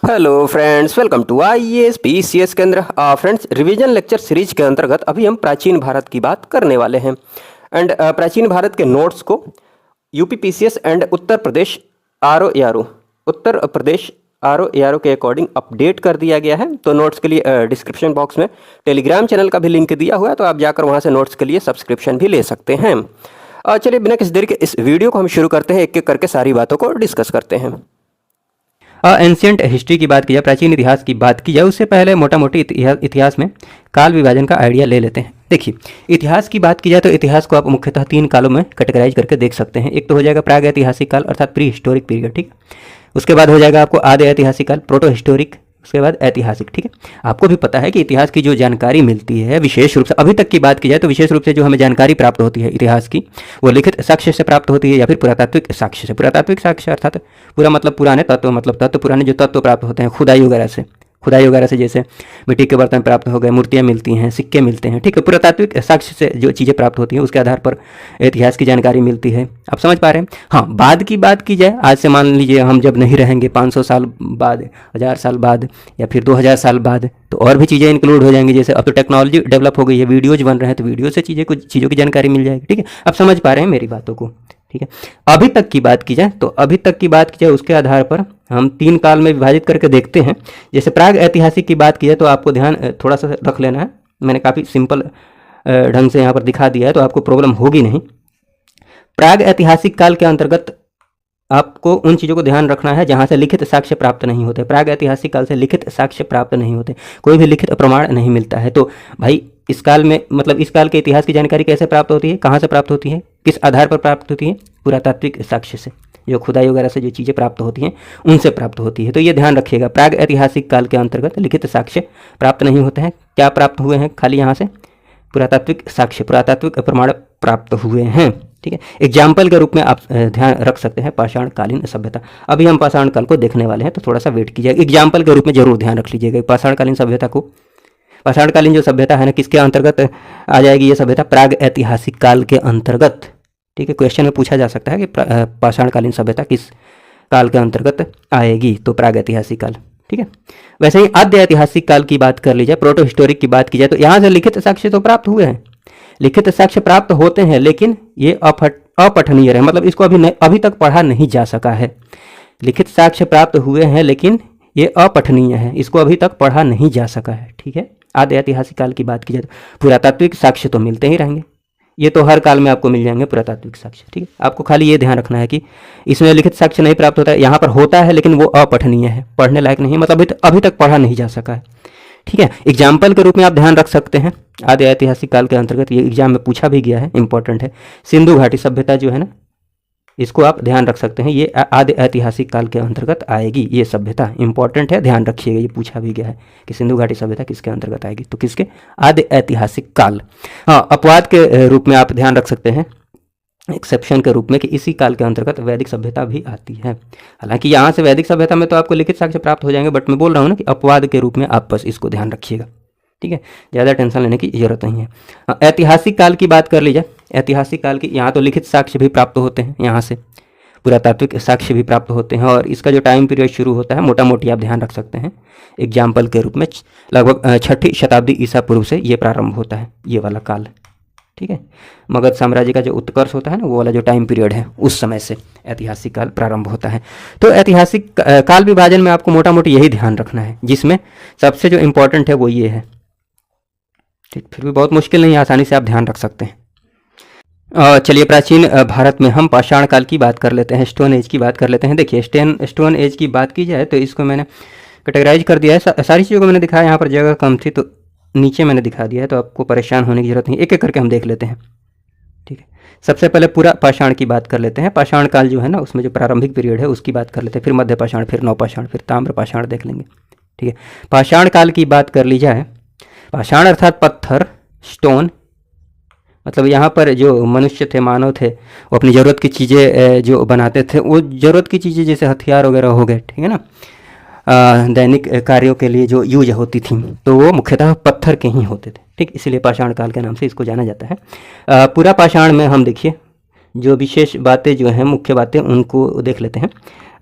Hello friends, welcome to IAS PCS केंद्र। Friends, revision lecture series के अंतर्गत अभी हम प्राचीन भारत की बात करने वाले हैं। एंड प्राचीन भारत के नोट्स को UP PCS and Uttar Pradesh RO ARO के अकॉर्डिंग अपडेट कर दिया गया है। तो नोट्स के लिए डिस्क्रिप्शन बॉक्स में टेलीग्राम चैनल का भी लिंक दिया हुआ है, तो आप जाकर वहाँ से नोट्स के लिए सब्सक्रिप्शन भी ले सकते हैं। चलिए बिना किसी देरी के इस वीडियो को हम शुरू करते हैं, एक एक करके सारी बातों को डिस्कस करते हैं। एंशियंट हिस्ट्री की बात की जाए, प्राचीन इतिहास की बात की जाए, उससे पहले मोटा मोटी इतिहास में काल विभाजन का आइडिया ले लेते हैं। देखिए, इतिहास की बात की जाए तो इतिहास को आप मुख्यतः 3 कालों में कैटेगराइज करके देख सकते हैं। एक तो हो जाएगा प्राग ऐतिहासिक काल अर्थात प्री हिस्टोरिक पीरियड, ठीक। उसके बाद हो जाएगा आपको आदि ऐतिहासिक काल, प्रोटो हिस्टोरिक, उसके बाद ऐतिहासिक, ठीक है। आपको भी पता है कि इतिहास की जो जानकारी मिलती है, विशेष रूप से अभी तक की बात की जाए तो विशेष रूप से जो हमें जानकारी प्राप्त होती है इतिहास की, वो लिखित साक्ष्य से प्राप्त होती है या फिर पुरातात्विक साक्ष्य से। पुरातात्विक साक्ष्य अर्थात पूरा मतलब पुराने तत्व, मतलब तत्व पुराने जो तत्व प्राप्त होते हैं खुदाई वगैरह से जैसे मिट्टी के बर्तन प्राप्त हो गए, मूर्तियाँ मिलती हैं, सिक्के मिलते हैं, ठीक है। पुरातात्विक साक्ष्य से जो चीज़ें प्राप्त होती हैं उसके आधार पर इतिहास की जानकारी मिलती है। आप समझ पा रहे हैं। हाँ, बाद की बात की जाए, आज से मान लीजिए हम जब नहीं रहेंगे 500 साल बाद, 1000 साल बाद या फिर 2000 साल बाद, तो और भी चीज़ें इंक्लूड हो जाएंगी। जैसे अब तो टेक्नोलॉजी डेवलप हो गई है, वीडियोज बन रहे हैं, तो वीडियो से कुछ चीज़ों की जानकारी मिल जाएगी, ठीक है। आप समझ पा रहे हैं मेरी बातों को, ठीक है। अभी तक की बात की जाए उसके आधार पर हम 3 काल में विभाजित करके देखते हैं। जैसे प्राग ऐतिहासिक की बात की जाए तो आपको ध्यान थोड़ा सा रख लेना है। मैंने काफ़ी सिंपल ढंग से यहाँ पर दिखा दिया है, तो आपको प्रॉब्लम होगी नहीं। प्राग ऐतिहासिक काल के अंतर्गत आपको उन चीज़ों को ध्यान रखना है जहाँ से लिखित साक्ष्य प्राप्त नहीं होते। प्राग ऐतिहासिक काल से लिखित साक्ष्य प्राप्त नहीं होते, कोई भी लिखित प्रमाण नहीं मिलता है। तो भाई इस काल में, मतलब इस काल के इतिहास की जानकारी कैसे प्राप्त होती है, कहाँ से प्राप्त होती है, किस आधार पर प्राप्त होती है? पुरातात्विक साक्ष्य से, जो खुदाई वगैरह से जो चीज़ें प्राप्त होती हैं उनसे प्राप्त होती है। तो ये ध्यान रखिएगा, प्राग ऐतिहासिक काल के अंतर्गत लिखित साक्ष्य प्राप्त नहीं होते हैं। क्या प्राप्त हुए हैं? खाली यहाँ से पुरातात्विक साक्ष्य, पुरातात्विक प्रमाण प्राप्त हुए हैं, ठीक है। एग्जाम्पल के रूप में आप ध्यान रख सकते हैं पाषाण कालीन सभ्यता। अभी हम पाषाण काल को देखने वाले हैं, तो थोड़ा सा वेट कीजिएगा। एग्जाम्पल के रूप में जरूर ध्यान रख लीजिएगा पाषाण कालीन सभ्यता को। पाषाण कालीन जो सभ्यता है ना, किसके अंतर्गत आ जाएगी ये सभ्यता? प्राग ऐतिहासिक काल के अंतर्गत, ठीक है। क्वेश्चन में पूछा जा सकता है कि पाषाण कालीन सभ्यता किस काल के अंतर्गत आएगी, तो प्राग ऐतिहासिक काल, ठीक है। वैसे ही आद्य ऐतिहासिक काल की बात कर ली जाए, प्रोटो हिस्टोरिक की बात की जाए, तो यहाँ से लिखित साक्ष्य तो प्राप्त हुए हैं, लिखित साक्ष्य प्राप्त होते हैं, लेकिन ये अपठनीय है, मतलब इसको अभी तक पढ़ा नहीं जा सका है। लिखित साक्ष्य प्राप्त हुए हैं लेकिन ये अपठनीय है, इसको अभी तक पढ़ा नहीं जा सका है, ठीक है। आद्य ऐतिहासिक काल की बात की जाए तो पुरातात्विक साक्ष्य तो मिलते ही रहेंगे, ये तो हर काल में आपको मिल जाएंगे पुरातात्विक साक्ष्य, ठीक है। आपको खाली ये ध्यान रखना है कि इसमें लिखित साक्ष्य नहीं प्राप्त होता है, यहाँ पर होता है लेकिन वो अपठनीय है, पढ़ने लायक नहीं, मतलब अभी तक पढ़ा नहीं जा सका है, ठीक है। एग्जाम्पल के रूप में आप ध्यान रख सकते हैं आदि ऐतिहासिक काल के अंतर्गत, ये एग्जाम में पूछा भी गया है, इंपॉर्टेंट है। सिंधु घाटी सभ्यता जो है ना, इसको आप ध्यान रख सकते हैं, ये आदि ऐतिहासिक काल के अंतर्गत आएगी ये सभ्यता, इंपॉर्टेंट है, ध्यान रखिएगा। ये पूछा भी गया है कि सिंधु घाटी सभ्यता किसके अंतर्गत आएगी, तो किसके? आदि ऐतिहासिक काल। हाँ, अपवाद के रूप में आप ध्यान रख सकते हैं, एक्सेप्शन के रूप में, कि इसी काल के अंतर्गत वैदिक सभ्यता भी आती है। हालांकि यहाँ से वैदिक सभ्यता में तो आपको लिखित साक्ष्य प्राप्त हो जाएंगे, बट मैं बोल रहा हूँ ना कि अपवाद के रूप में आप बस इसको ध्यान रखिएगा, ठीक है। ज़्यादा टेंशन लेने की जरूरत नहीं है। ऐतिहासिक काल की बात कर लीजिए, ऐतिहासिक काल की यहाँ तो लिखित साक्ष्य भी प्राप्त होते हैं, यहाँ से पुरातात्विक साक्ष्य भी प्राप्त होते हैं, और इसका जो टाइम पीरियड शुरू होता है मोटा मोटी आप ध्यान रख सकते हैं एग्जाम्पल के रूप में, लगभग 6ठी शताब्दी ईसा पूर्व से ये प्रारंभ होता है, ये वाला काल, ठीक है। मगध साम्राज्य का जो उत्कर्ष होता है ना, वो वाला जो टाइम पीरियड है, उस समय से ऐतिहासिक काल प्रारंभ होता है। तो ऐतिहासिक काल विभाजन में आपको मोटा मोटी यही ध्यान रखना है, जिसमें सबसे जो इम्पोर्टेंट है वो ये है, ठीक। फिर भी बहुत मुश्किल नहीं, आसानी से आप ध्यान रख सकते हैं। चलिए, प्राचीन भारत में हम पाषाण काल की बात कर लेते हैं, स्टोन एज की बात कर लेते हैं। देखिए, स्टोन एज की बात की जाए तो इसको मैंने कैटेगराइज कर दिया है, सारी चीज़ों को मैंने दिखाया, यहाँ पर जगह कम थी तो नीचे मैंने दिखा दिया है, तो आपको परेशान होने की जरूरत नहीं, एक एक करके हम देख लेते हैं, ठीक है। सबसे पहले पूरा पाषाण की बात कर लेते हैं। पाषाण काल जो है ना, उसमें जो प्रारंभिक पीरियड है उसकी बात कर लेते हैं, फिर मध्य पाषाण, फिर नवपाषाण, फिर ताम्र पाषाण देख लेंगे, ठीक है। पाषाण काल की बात कर ली जाए, पाषाण अर्थात पत्थर, स्टोन, मतलब यहाँ पर जो मनुष्य थे, मानव थे, वो अपनी ज़रूरत की चीज़ें जो बनाते थे, वो ज़रूरत की चीज़ें जैसे हथियार वगैरह हो गए, ठीक है ना, दैनिक कार्यों के लिए जो यूज होती थी, तो वो मुख्यतः पत्थर के ही होते थे, ठीक। इसलिए पाषाण काल के नाम से इसको जाना जाता है। पूरा पाषाण में हम देखिए जो विशेष बातें जो हैं, मुख्य बातें, उनको देख लेते हैं।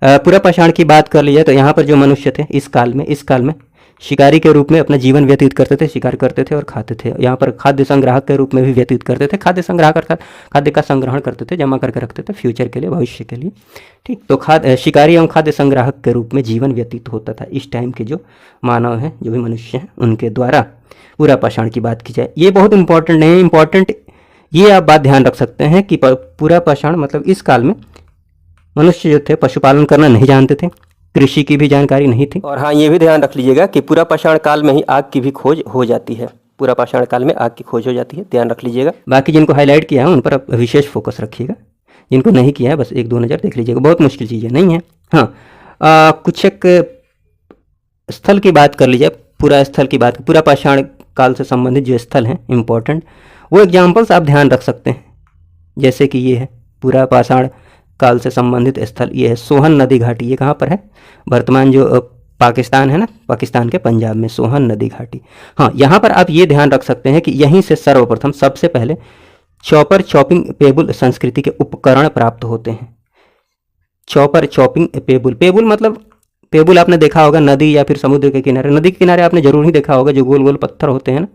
पूरा पाषाण की बात कर ली जाए तो यहाँ पर जो मनुष्य थे इस काल में शिकारी के रूप में अपना जीवन व्यतीत करते थे, शिकार करते थे और खाते थे। यहाँ पर खाद्य संग्राहक के रूप में भी व्यतीत करते थे। खाद्य संग्राहक अर्थात खाद्य का संग्रहण करते थे, जमा करके रखते थे फ्यूचर के लिए, भविष्य के लिए। ठीक, तो शिकारी एवं खाद्य संग्राहक के रूप में जीवन व्यतीत होता था इस टाइम के जो मानव हैं, जो भी मनुष्य हैं, उनके द्वारा। पूरा पाषाण की बात की जाए, ये बहुत इंपॉर्टेंट नहीं है, इंपॉर्टेंट ये आप बात ध्यान रख सकते हैं कि पूरा पाषाण मतलब इस काल में मनुष्य जो थे पशुपालन करना नहीं जानते थे, कृषि की भी जानकारी नहीं थी। और हाँ, ये भी ध्यान रख लीजिएगा कि पूरा पाषाण काल में ही आग की भी खोज हो जाती है। पूरा पाषाण काल में आग की खोज हो जाती है, ध्यान रख लीजिएगा। बाकी जिनको हाईलाइट किया है उन पर आप विशेष फोकस रखिएगा, जिनको नहीं किया है बस 1-2 नज़र देख लीजिएगा, बहुत मुश्किल चीज़ें नहीं है। हाँ, कुछ एक स्थल की बात कर लीजिए, पूरा स्थल की बात, पूरा पाषाण काल से संबंधित जो स्थल हैं इंपॉर्टेंट, वो एग्जाम्पल्स आप ध्यान रख सकते हैं। जैसे कि ये है पूरा पाषाण काल से संबंधित स्थल, ये है सोहन नदी घाटी। ये कहाँ पर है? वर्तमान जो पाकिस्तान है ना, पाकिस्तान के पंजाब में सोहन नदी घाटी। हाँ, यहाँ पर आप ये ध्यान रख सकते हैं कि यहीं से सर्वप्रथम सबसे पहले चॉपर चॉपिंग पेबुल संस्कृति के उपकरण प्राप्त होते हैं। चॉपर चॉपिंग पेबुल, पेबुल मतलब पेबुल आपने देखा होगा नदी या फिर समुद्र के किनारे, नदी के किनारे आपने जरूर ही देखा होगा, जो गोल गोल पत्थर होते हैं ना,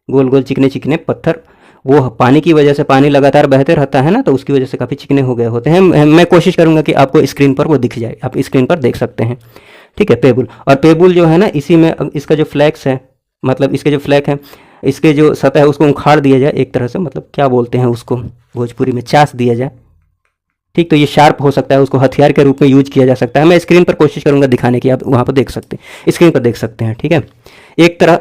गोल गोल चिकने चिकने पत्थर, वो पानी की वजह से, पानी लगातार बहते रहता है ना, तो उसकी वजह से काफ़ी चिकने हो गए होते हैं। मैं कोशिश करूंगा कि आपको स्क्रीन पर वो दिख जाए, आप स्क्रीन पर देख सकते हैं। ठीक है, पेबुल। और पेबुल जो है ना, इसी में इसका जो फ्लैक्स है, मतलब इसके जो फ्लैक है, इसके जो सतह है उसको उखाड़ दिया जाए एक तरह से, मतलब क्या बोलते हैं उसको भोजपुरी में, चास दिया जाए। ठीक, तो ये शार्प हो सकता है, उसको हथियार के रूप में यूज किया जा सकता है। मैं स्क्रीन पर कोशिश करूंगा दिखाने की, आप वहाँ पर देख सकते हैं, स्क्रीन पर देख सकते हैं। ठीक है, एक तरह,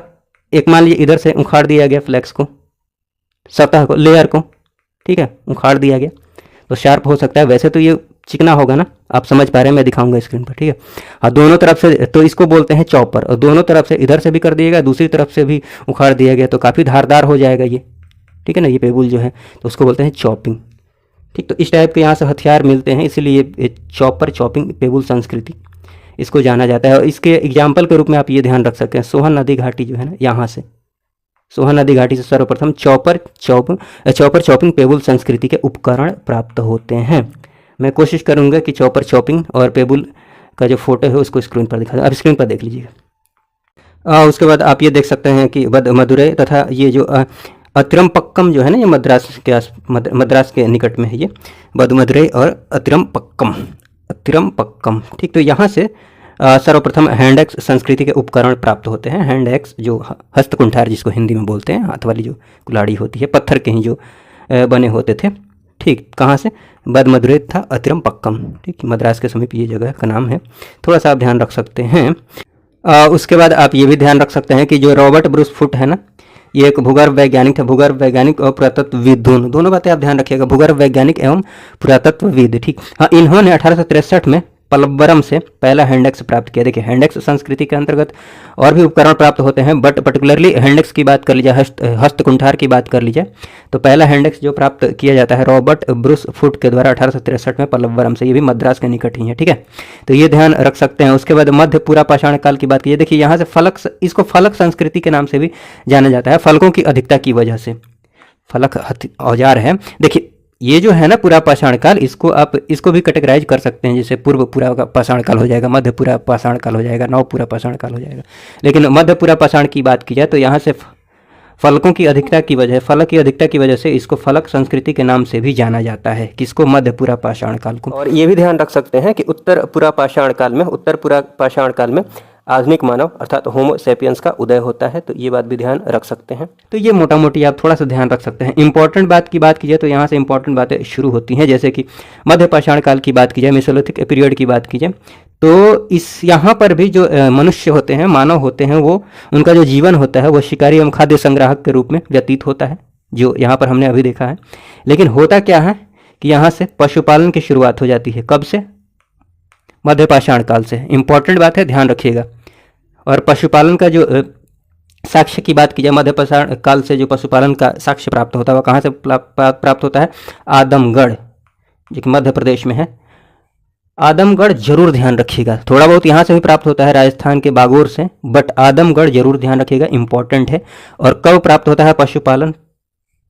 एक मान लीजिए इधर से उखाड़ दिया गया फ्लैक्स को, सतह को, लेयर को, ठीक है, उखाड़ दिया गया तो शार्प हो सकता है। वैसे तो ये चिकना होगा ना, आप समझ पा रहे हैं, मैं दिखाऊंगा स्क्रीन पर। ठीक है, हाँ, दोनों तरफ से, तो इसको बोलते हैं चॉपर, और दोनों तरफ से, इधर से भी कर दिया गया, दूसरी तरफ से भी उखाड़ दिया गया तो काफ़ी धारदार हो जाएगा ये। ठीक है ना, ये पेबुल जो है तो उसको बोलते हैं चॉपिंग। ठीक, तो इस टाइप के यहाँ से हथियार मिलते हैं, इसीलिए ये चॉपर चॉपिंग पेबुल संस्कृति इसको जाना जाता है। और इसके एग्जाम्पल के रूप में आप ये ध्यान रख सकते हैं, सोहन नदी घाटी जो है ना, यहाँ से सोहन नदी घाटी से सर्वप्रथम चॉपर चॉपिंग पेबुल संस्कृति के उपकरण प्राप्त होते हैं। मैं कोशिश करूंगा कि चॉपर चॉपिंग और पेबुल का जो फोटो है उसको स्क्रीन पर दिखा दूं, आप स्क्रीन पर देख लीजिएगा। उसके बाद आप ये देख सकते हैं कि मदुरै तथा ये जो अतिरमपक्कम जो है ना, ये मद्रास के निकट में है, ये मदुरै और अतिरमपक्कम। ठीक, तो यहाँ से सर्वप्रथम हैंड एक्स संस्कृति के उपकरण प्राप्त होते हैं। हैंड एक्स जो हस्तकुंठार जिसको हिंदी में बोलते हैं, हाथ वाली जो कुल्हाड़ी होती है, पत्थर के ही जो बने होते थे। ठीक, कहाँ से? मदुरै था अतिरमपक्कम। ठीक, मद्रास के समीप ये जगह का नाम है, थोड़ा सा आप ध्यान रख सकते हैं। उसके बाद आप ये भी ध्यान रख सकते हैं कि जो रॉबर्ट ब्रूस फुट है ना, ये एक भूगर्भ वैज्ञानिक थे, भूगर्भ वैज्ञानिक और पुरातत्वविद, दोनों बातें आप ध्यान रखिएगा, भूगर्भ वैज्ञानिक एवं पुरातत्वविद। ठीक, हाँ, इन्होंने 1863 में पलवरम से पहला हैंडेक्स प्राप्त किया। देखिए, हैंडेक्स संस्कृति के अंतर्गत और भी उपकरण प्राप्त होते हैं, बट पर्टिकुलरली हैंडेक्स की बात कर लीजिए, हस्तकुंठार की बात कर लीजिए, तो पहला हैंडेक्स जो प्राप्त किया जाता है रॉबर्ट ब्रूस फुट के द्वारा 1863 में पलवरम से, ये भी मद्रास के निकट ही है। ठीक है, तो ये ध्यान रख सकते हैं। उसके बाद मध्य पूरा पाषाण काल की बात कीजिए, देखिए यहाँ से फलक, इसको फलक संस्कृति के नाम से भी जाना जाता है, फलकों की अधिकता की वजह से। फलक औजार है, देखिए ये जो है ना पूरा पाषाण काल, इसको आप इसको भी कैटेगराइज कर सकते हैं, जैसे पूर्व पूरा पाषाण काल हो जाएगा, मध्य पूरा पाषाण काल हो जाएगा, नव पूरा पाषाण काल हो जाएगा। लेकिन मध्य पूरा पाषाण की बात की जाए तो यहाँ से फलकों की अधिकता की वजह, फलक की अधिकता की वजह से इसको फलक संस्कृति के नाम से भी जाना जाता है, किसको? मध्य पूरा पाषाण काल को। और ये भी ध्यान रख सकते हैं कि उत्तर पूरा पाषाण काल में आधुनिक मानव अर्थात होमो सैपियंस का उदय होता है, तो ये बात भी ध्यान रख सकते हैं। तो ये मोटा मोटी आप थोड़ा सा ध्यान रख सकते हैं। इंपॉर्टेंट बात की बात कीजिए तो यहाँ से इंपॉर्टेंट बातें शुरू होती हैं, जैसे कि मध्य पाषाण काल की बात की जाए, मेसोलिथिक पीरियड की बात कीजिए, तो इस यहाँ पर भी जो मनुष्य होते हैं, मानव होते हैं, वो उनका जो जीवन होता है वो शिकारी एवं खाद्य संग्राहक के रूप में व्यतीत होता है, जो यहाँ पर हमने अभी देखा है। लेकिन होता क्या है कि यहाँ से पशुपालन की शुरुआत हो जाती है, कब से? मध्य पाषाण काल से। इंपॉर्टेंट बात है, ध्यान रखिएगा। और पशुपालन का जो साक्ष्य की बात की जाए, मध्य पाषाण काल से जो पशुपालन का साक्ष्य प्राप्त होता है वह कहाँ से प्राप्त होता है? आदमगढ़, जो कि मध्य प्रदेश में है। आदमगढ़ जरूर ध्यान रखिएगा, थोड़ा बहुत यहाँ से भी प्राप्त होता है राजस्थान के बागोर से, बट आदमगढ़ जरूर ध्यान रखिएगा, इंपॉर्टेंट है। और कब प्राप्त होता है पशुपालन?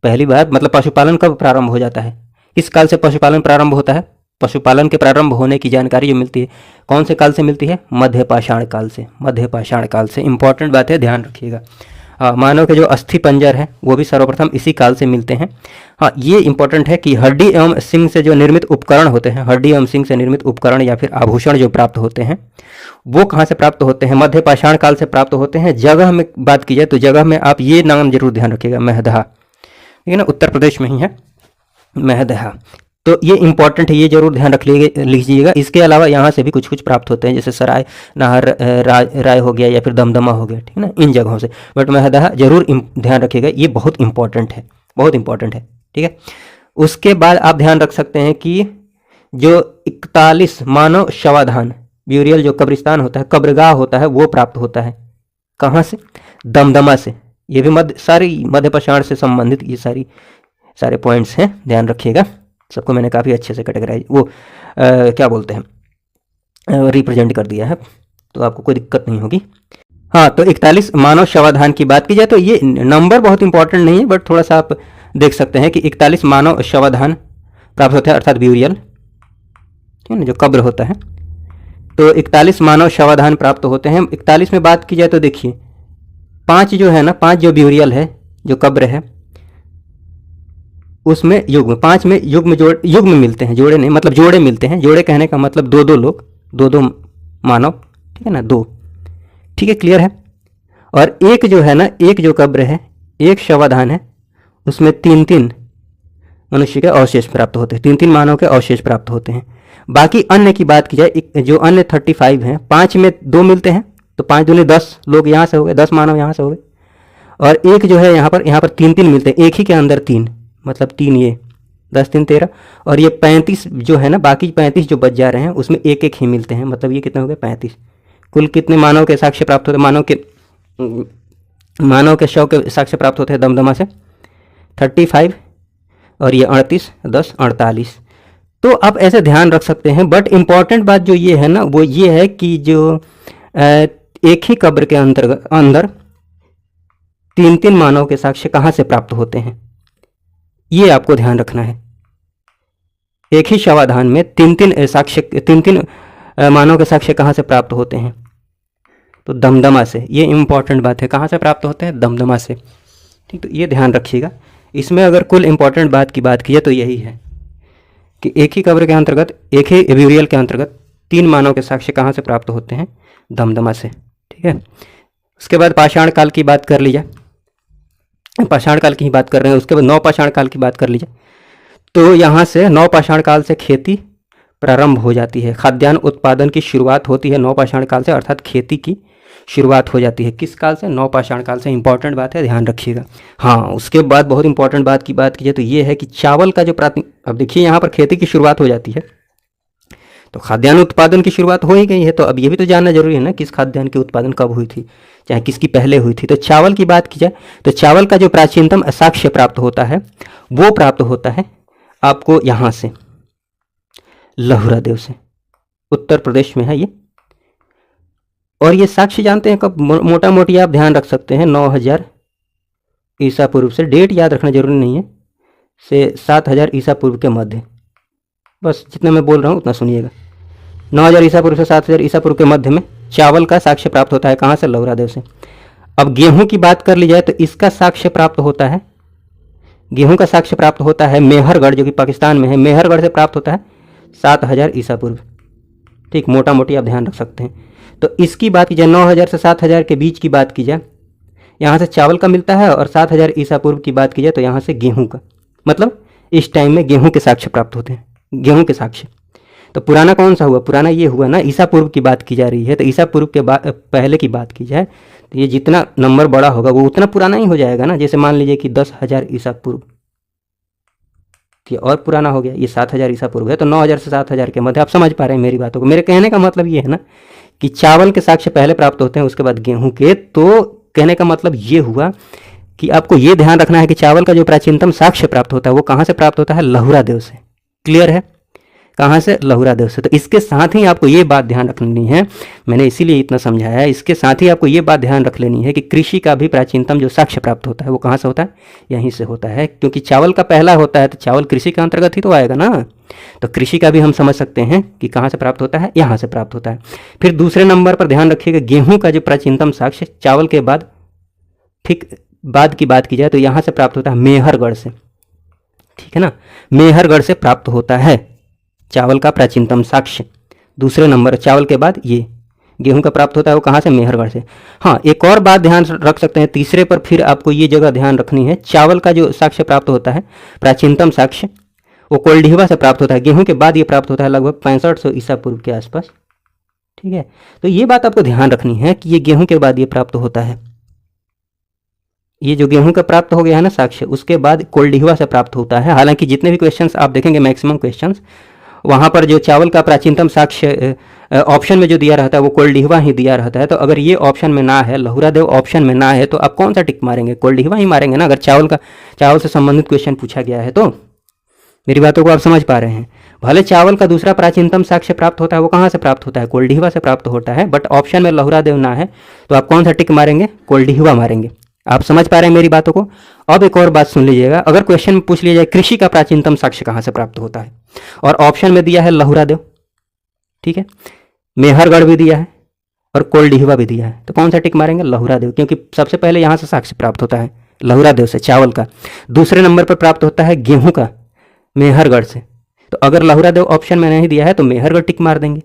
पहली बार, मतलब पशुपालन कब प्रारंभ हो जाता है, किस काल से पशुपालन प्रारंभ होता है? पशुपालन के प्रारंभ होने की जानकारी जो मिलती है कौन से काल से मिलती है? मध्य पाषाण काल से। मध्य पाषाण काल से इंपॉर्टेंट बात है, ध्यान रखिएगा। मानव के जो अस्थि पंजर है वो भी सर्वप्रथम इसी काल से मिलते हैं। हाँ, ये इंपॉर्टेंट है कि हड्डी एवं सिंग से जो निर्मित उपकरण होते हैं, हड्डी एवं सिंग से निर्मित उपकरण या फिर आभूषण जो प्राप्त होते हैं वो कहाँ से प्राप्त होते हैं? मध्य पाषाण काल से प्राप्त होते हैं। जगह में बात की जाए तो जगह में आप ये नाम जरूर ध्यान रखिएगा, महदहा, ठीक है ना, उत्तर प्रदेश में ही है महदहा। तो ये इंपॉर्टेंट है, ये जरूर ध्यान रख लीजिएगा। इसके अलावा यहाँ से भी कुछ कुछ प्राप्त होते हैं, जैसे सराय नाहर राय हो गया या फिर दमदमा हो गया, ठीक है ना, इन जगहों से। बट महदहा जरूर ध्यान रखिएगा, ये बहुत इंपॉर्टेंट है, बहुत इंपॉर्टेंट है, ठीक है। उसके बाद आप ध्यान रख सकते हैं कि जो 41 मानव शवाधान, ब्यूरियल जो कब्रिस्तान होता है, कब्रगाह होता है, वो प्राप्त होता है कहाँ से? दमदमा से। ये भी सारी मध्य पाषाण से संबंधित ये सारे पॉइंट्स हैं, ध्यान रखिएगा। सबको मैंने काफ़ी अच्छे से कैटेगराइज क्या बोलते हैं रिप्रेजेंट कर दिया है, तो आपको कोई दिक्कत नहीं होगी। हाँ, तो 41 मानव शवाधान की बात की जाए तो ये नंबर बहुत इंपॉर्टेंट नहीं है, बट थोड़ा सा आप देख सकते हैं कि 41 मानव शवाधान प्राप्त होता है, अर्थात ब्यूरियल, ठीक है ना, जो कब्र होता है। तो 41 मानव शवाधान प्राप्त होते हैं। 41 में बात की जाए तो देखिए 5 जो है ना, 5 जो ब्यूरियल है, जो कब्र है, उसमें युग्म 5 में युग्म मिलते हैं, जोड़े नहीं, मतलब जोड़े मिलते हैं। जोड़े कहने का मतलब दो लोग, दो मानव, ठीक है ना, 2, ठीक है, क्लियर है। और एक जो है ना, एक जो कब्र है, एक शवाधान है, उसमें 3 मनुष्य के अवशेष प्राप्त होते हैं, 3 मानव के अवशेष प्राप्त होते हैं। बाकी अन्य की बात की जाए, जो अन्य 35 हैं, 5 में 2 मिलते हैं, तो 5 दूनी 10 लोग यहाँ से हो गए, 10 मानव यहाँ से हो गए। और एक जो है यहाँ पर 3 मिलते हैं, एक ही के अंदर 3, मतलब 3 ये 10 3 13, और ये 35 जो है ना, बाकी 35 जो बच जा रहे हैं उसमें एक ही मिलते हैं, मतलब ये कितने हो गए? 35। कुल कितने मानव के साक्ष्य प्राप्त होते हैं? मानव के शव के साक्ष्य प्राप्त होते हैं दमदमा से 35, और ये 38 10 48। तो आप ऐसे ध्यान रख सकते हैं। बट इम्पॉर्टेंट बात जो ये है ना, वो ये है कि जो एक ही कब्र के अंदर 3 मानव के साक्ष्य कहाँ से प्राप्त होते हैं, ये आपको ध्यान रखना है। एक ही शवाधान में 3 मानव के साक्ष्य कहाँ से प्राप्त होते हैं? तो दमदमा से। ये इंपॉर्टेंट बात है, कहाँ से प्राप्त होते हैं? दमदमा से, ठीक। तो ये ध्यान रखिएगा। इसमें अगर कुल इंपॉर्टेंट बात की बात की जाए तो यही है कि एक ही कब्र के अंतर्गत, एक ही ब्यूरियल के अंतर्गत 3 मानव के साक्ष्य कहाँ से प्राप्त होते हैं? दमदमा से, ठीक है। उसके बाद पाषाण काल की बात कर लीजिए, पाषाण काल की ही बात कर रहे हैं। उसके बाद नवपाषाण काल की बात कर लीजिए। तो यहाँ से नवपाषाण काल से खेती प्रारंभ हो जाती है, खाद्यान्न उत्पादन की शुरुआत होती है नवपाषाण काल से, अर्थात खेती की शुरुआत हो जाती है। किस काल से? नवपाषाण काल से। इंपॉर्टेंट बात है, ध्यान रखिएगा। हाँ, उसके बाद बहुत इंपॉर्टेंट बात की बात कीजिए तो ये है कि चावल का जो अब देखिए यहाँ पर खेती की शुरुआत हो जाती है, तो खाद्यान्न उत्पादन की शुरुआत हो ही गई है। तो अब ये भी तो जानना जरूरी है ना, किस खाद्यान्न की उत्पादन कब हुई थी, चाहे किसकी पहले हुई थी। तो चावल की बात की जाए तो चावल का जो प्राचीनतम साक्ष्य प्राप्त होता है वो प्राप्त होता है आपको यहाँ से, लहुरा देव से, उत्तर प्रदेश में है ये। और ये साक्ष्य जानते हैं कब? मोटा मोटी आप ध्यान रख सकते हैं 9000 ईसा पूर्व से, डेट याद रखना जरूरी नहीं है, से 7000 ईसा पूर्व के मध्य। बस जितना मैं बोल रहा हूँ उतना सुनिएगा। 9000 ईसा पूर्व से 7000 ईसा पूर्व के मध्य में चावल का साक्ष्य प्राप्त होता है, कहाँ से? लहुरा देव से। अब गेहूं की बात कर ली जाए तो इसका साक्ष्य प्राप्त होता है, गेहूं का साक्ष्य प्राप्त होता है मेहरगढ़, जो कि पाकिस्तान में है, मेहरगढ़ से प्राप्त होता है 7000 ईसा पूर्व, ठीक। मोटा मोटी आप ध्यान रख सकते हैं। तो इसकी बात की जाए 9000 से 7000 के बीच की बात की जाए, यहाँ से चावल का मिलता है, और 7000 ईसा पूर्व की बात की जाए तो यहाँ से गेहूं का, मतलब इस टाइम में गेहूं के साक्ष्य प्राप्त होते हैं, गेहूं के साक्ष्य। तो पुराना कौन सा हुआ? पुराना ये हुआ ना, ईसा पूर्व की बात की जा रही है। तो ईसा पूर्व के पहले की बात की जाए तो ये जितना नंबर बड़ा होगा वो उतना पुराना ही हो जाएगा ना। जैसे मान लीजिए कि 10,000 ईसा पूर्व, ये और पुराना हो गया, ये 7000 ईसा पूर्व है। तो 9000 से 7000 के मध्य। आप समझ पा रहे हैं मेरी बातों को? मेरे कहने का मतलब ये है ना कि चावल के साक्ष्य पहले प्राप्त होते हैं, उसके बाद गेहूं के। तो कहने का मतलब ये हुआ कि आपको ये ध्यान रखना है कि चावल का जो प्राचीनतम साक्ष्य प्राप्त होता है वो कहाँ से प्राप्त होता है? लहुरा देव से। क्लियर है? कहाँ से? लहुरा देव से। तो इसके साथ ही आपको ये बात ध्यान रखनी है, मैंने इसीलिए इतना समझाया है, इसके साथ ही आपको ये बात ध्यान रख लेनी है कि कृषि का भी प्राचीनतम जो साक्ष्य प्राप्त होता है वो कहाँ से होता है? यहीं से होता है, क्योंकि चावल का पहला होता है तो चावल कृषि के अंतर्गत ही तो आएगा ना। तो कृषि का भी हम समझ सकते हैं कि कहाँ से प्राप्त होता है, यहाँ से प्राप्त होता है। फिर दूसरे नंबर पर ध्यान रखिएगा, गेहूं का जो प्राचीनतम साक्ष्य चावल के बाद ठीक बाद की बात की जाए तो यहाँ से प्राप्त होता है मेहरगढ़ से, ठीक है ना, मेहरगढ़ से प्राप्त होता है चावल का प्राचीनतम साक्ष्य। दूसरे नंबर चावल के बाद ये गेहूं का प्राप्त होता है, वो कहाँ से, मेहरगढ़ से। हाँ, एक और बात ध्यान रख सकते हैं, तीसरे पर फिर आपको ये जगह ध्यान रखनी है, चावल का जो साक्ष्य प्राप्त होता है प्राचीनतम साक्ष्य वो कोल्डिहवा से प्राप्त होता है। गेहूं के बाद ये प्राप्त होता है लगभग 6500 ईसा पूर्व के आसपास, ठीक है। तो ये बात आपको ध्यान रखनी है कि ये गेहूं के बाद ये प्राप्त होता है, ये जो गेहूं का प्राप्त हो गया है ना साक्ष्य, उसके बाद कोल्डिहवा से प्राप्त होता है। हालांकि जितने भी क्वेश्चंस आप देखेंगे, मैक्सिमम क्वेश्चंस, वहाँ पर जो चावल का प्राचीनतम साक्ष्य ऑप्शन में जो दिया रहता है वो कोल्डिहवा ही दिया रहता है। तो अगर ये ऑप्शन में ना है, लहुरादेव ऑप्शन में ना है, तो आप कौन सा टिक मारेंगे, कोल्डिहवा ही मारेंगे ना, अगर चावल से संबंधित क्वेश्चन पूछा गया है तो। मेरी बातों को आप समझ पा रहे हैं। भले चावल का दूसरा प्राचीनतम साक्ष्य प्राप्त होता है, वो कहाँ से प्राप्त होता है, कोल्डिहवा से प्राप्त होता है, बट ऑप्शन में लहुरादेव ना है, तो आप कौन सा टिक मारेंगे, कोल्डिहवा मारेंगे। आप समझ पा रहे हैं मेरी बातों को। अब एक और बात सुन लीजिएगा, अगर क्वेश्चन में पूछ लिया जाए कृषि का प्राचीनतम साक्ष्य कहाँ से प्राप्त होता है, और ऑप्शन में दिया है लहुरादेव, ठीक है, मेहरगढ़ भी दिया है और कोल्डिहवा भी दिया है, तो कौन सा टिक मारेंगे, लहुरादेव, क्योंकि सबसे पहले यहाँ से साक्ष्य प्राप्त होता है लहुरादेव से चावल का। दूसरे नंबर पर प्राप्त होता है गेहूं का मेहरगढ़ से, तो अगर लहुरादेव ऑप्शन में नहीं दिया है तो मेहरगढ़ टिक मार देंगे।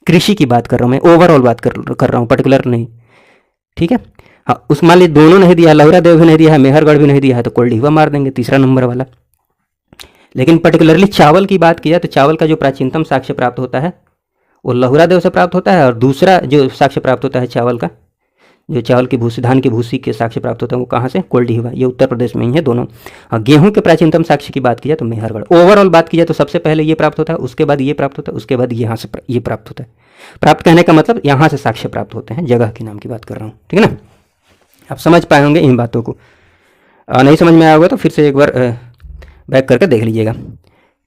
कृषि की बात कर रहा हूँ मैं, ओवरऑल बात कर रहा हूँ, पर्टिकुलर नहीं, ठीक है। हाँ, उस मान लीजिए दोनों नहीं दिया, लहुरादेव भी नहीं दिया है, मेहरगढ़ भी नहीं दिया है, तो कोल्डिहवा मार देंगे तीसरा नंबर वाला। लेकिन पर्टिकुलरली चावल की बात की जाए तो चावल का जो प्राचीनतम साक्ष्य प्राप्त होता है वो लहुरादेव से प्राप्त होता है, और दूसरा जो साक्ष्य प्राप्त होता है चावल का, जो चावल की भूसी, धान की भूसी के साक्ष्य प्राप्त होता है वो कहाँ से, कोल्डिहवा, ये उत्तर प्रदेश में ही है दोनों। हाँ, गेहूं के प्राचीनतम साक्ष्य की बात की जाए तो मेहरगढ़। ओवरऑल बात की जाए तो सबसे पहले ये प्राप्त होता है, उसके बाद ये प्राप्त होता है, उसके बाद यहाँ से ये प्राप्त होता है। प्राप्त कहने का मतलब यहाँ से साक्ष्य प्राप्त होते हैं, जगह के नाम की बात कर रहा हूँ, ठीक है ना। आप समझ पाए होंगे इन बातों को। नहीं समझ में आया होगा तो फिर से एक बार बैक करके देख लीजिएगा।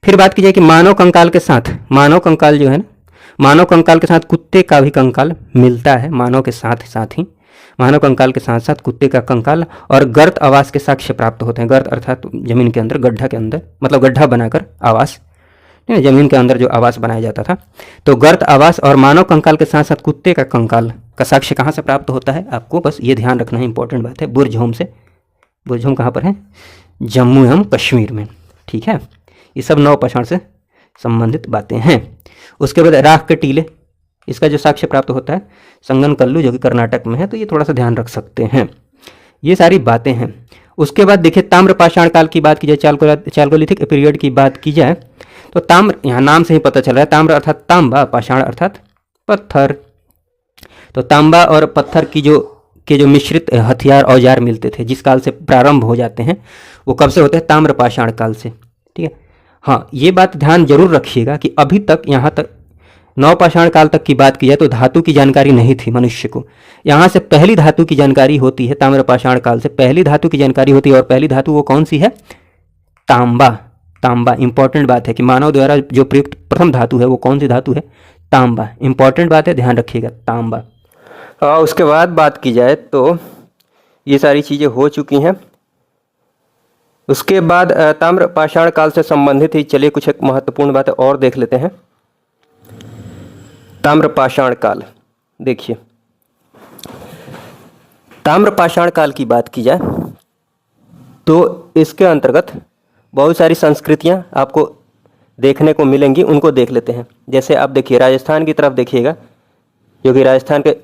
फिर बात की जाए कि मानव कंकाल के साथ, मानव कंकाल जो है ना, मानव कंकाल के साथ कुत्ते का भी कंकाल मिलता है, मानव के साथ साथ ही मानव कंकाल के साथ साथ कुत्ते का कंकाल और गर्त आवास के साक्ष्य प्राप्त होते हैं। गर्त अर्थात जमीन के अंदर, गड्ढा के अंदर, मतलब गड्ढा बनाकर आवास, जमीन के अंदर जो आवास बनाया जाता था, तो गर्त आवास और मानव कंकाल के साथ साथ कुत्ते का कंकाल का साक्ष्य कहाँ से प्राप्त होता है, आपको बस ये ध्यान रखना है, इंपॉर्टेंट बात है, बुरजहोम से। बुरजहोम कहाँ पर है, जम्मू एवं कश्मीर में, ठीक है। ये सब नवपाषाण से संबंधित बातें हैं। उसके बाद राख के टीले, इसका जो साक्ष्य प्राप्त होता है संगनकल्लू, जो कि कर्नाटक में है, तो ये थोड़ा सा ध्यान रख सकते हैं। ये सारी बातें हैं। उसके बाद देखिए ताम्रपाषाण काल की बात की जाए, चालकोलिथिक पीरियड की बात की जाए तो ताम्र, यहाँ नाम से ही पता चल रहा है, ताम्र अर्थात तांबा, पाषाण अर्थात पत्थर। तो तांबा और पत्थर की जो मिश्रित हथियार औजार मिलते थे, जिस काल से प्रारंभ हो जाते हैं, वो कब से होते हैं, ताम्रपाषाण काल से, ठीक है। हाँ, ये बात ध्यान जरूर रखिएगा कि अभी तक, यहाँ तक नवपाषाण काल तक की बात की जाए तो धातु की जानकारी नहीं थी मनुष्य को। यहाँ से पहली धातु की जानकारी होती है, ताम्रपाषाण काल से पहली धातु की जानकारी होती है, और पहली धातु वो कौन सी है, तांबा। तांबा इंपॉर्टेंट बात है कि मानव द्वारा जो प्रयुक्त प्रथम धातु है वो कौन सी धातु है, तांबा। इंपॉर्टेंट बात है, ध्यान रखिएगा, तांबा। उसके बाद बात की जाए तो ये सारी चीज़ें हो चुकी हैं। उसके बाद ताम्रपाषाण काल से संबंधित ही चलिए कुछ एक महत्वपूर्ण बातें और देख लेते हैं। ताम्रपाषाण काल, देखिए ताम्रपाषाण काल की बात की जाए तो इसके अंतर्गत बहुत सारी संस्कृतियां आपको देखने को मिलेंगी, उनको देख लेते हैं। जैसे आप देखिए राजस्थान की तरफ देखिएगा, जो कि राजस्थान के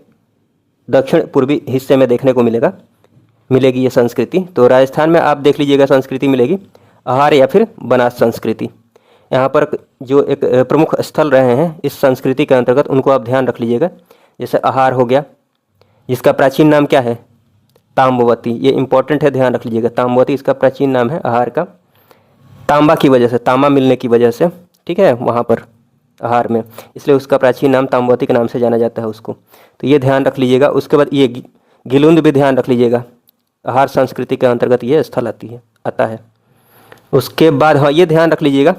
दक्षिण पूर्वी हिस्से में देखने को मिलेगी ये संस्कृति। तो राजस्थान में आप देख लीजिएगा संस्कृति मिलेगी आहार या फिर बनास संस्कृति। यहाँ पर जो एक प्रमुख स्थल रहे हैं इस संस्कृति के अंतर्गत, उनको आप ध्यान रख लीजिएगा। जैसे आहार हो गया, जिसका प्राचीन नाम क्या है, ताम्बवती, ये इंपॉर्टेंट है, ध्यान रख लीजिएगा। ताम्बवती इसका प्राचीन नाम है आहार का, तांबा की वजह से, तांबा मिलने की वजह से, ठीक है, वहाँ पर आहार में, इसलिए उसका प्राचीन नाम ताम्बवती के नाम से जाना जाता है उसको। तो ये ध्यान रख लीजिएगा। उसके बाद ये गिलुंद भी ध्यान रख लीजिएगा, आहार संस्कृति के अंतर्गत ये स्थल आता है। उसके बाद हाँ, ये ध्यान रख लीजिएगा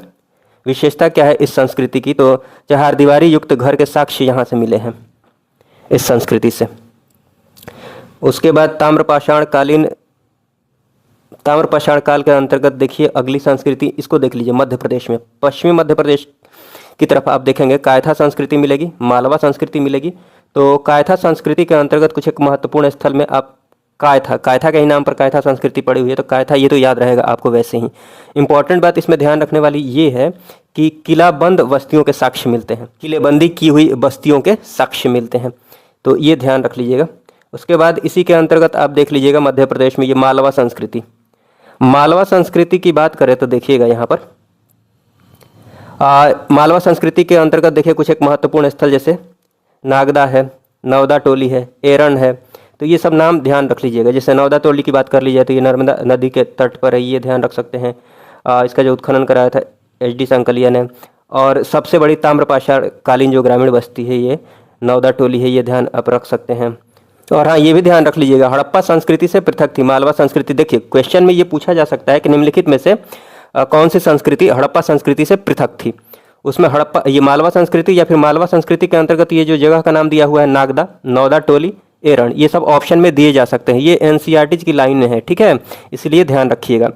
विशेषता क्या है इस संस्कृति की, तो चहारदीवारी युक्त घर के साक्ष्य यहाँ से मिले हैं इस संस्कृति से। उसके बाद ताम्रपाषाण कालीन ताम्रपाषाण काल के अंतर्गत देखिए अगली संस्कृति, इसको देख लीजिए मध्य प्रदेश में, पश्चिमी मध्य प्रदेश की तरफ आप देखेंगे कायथा संस्कृति मिलेगी, मालवा संस्कृति मिलेगी। तो कायथा संस्कृति के अंतर्गत कुछ एक महत्वपूर्ण स्थल में आप कायथा के ही नाम पर कायथा संस्कृति पड़ी हुई है, तो कायथा ये तो याद रहेगा आपको वैसे ही। इंपॉर्टेंट बात इसमें ध्यान रखने वाली ये है कि किलाबंद बस्तियों के साक्ष्य मिलते हैं, किलेबंदी की हुई बस्तियों के साक्ष्य मिलते हैं, तो ये ध्यान रख लीजिएगा। उसके बाद इसी के अंतर्गत आप देख लीजिएगा मध्य प्रदेश में ये मालवा संस्कृति। मालवा संस्कृति की बात करें तो देखिएगा यहाँ पर मालवा संस्कृति के अंतर्गत देखिए कुछ एक महत्वपूर्ण स्थल जैसे नागदा है, नवदा टोली है, एरन है, तो ये सब नाम ध्यान रख लीजिएगा। जैसे नवदा टोली की बात कर ली जाए तो ये नर्मदा नदी के तट पर है, ये ध्यान रख सकते हैं। इसका जो उत्खनन कराया था HD संकलिया ने। और सबसे बड़ी ताम्रपाषाण कालीन जो ग्रामीण बस्ती है ये नवदा टोली है, ये ध्यान आप रख सकते हैं। और हाँ, ये भी ध्यान रख लीजिएगा हड़प्पा संस्कृति से पृथक थी मालवा संस्कृति। देखिए क्वेश्चन में ये पूछा जा सकता है कि निम्नलिखित में से कौन सी संस्कृति हड़प्पा संस्कृति से पृथक थी। उसमें हड़प्पा, ये मालवा संस्कृति या फिर मालवा संस्कृति के अंतर्गत ये जो जगह का नाम दिया हुआ है नागदा, नवदा टोली, एरन, ये सब ऑप्शन में दिए जा सकते हैं। ये NCERT की लाइन में है, ठीक है, इसलिए ध्यान रखिएगा।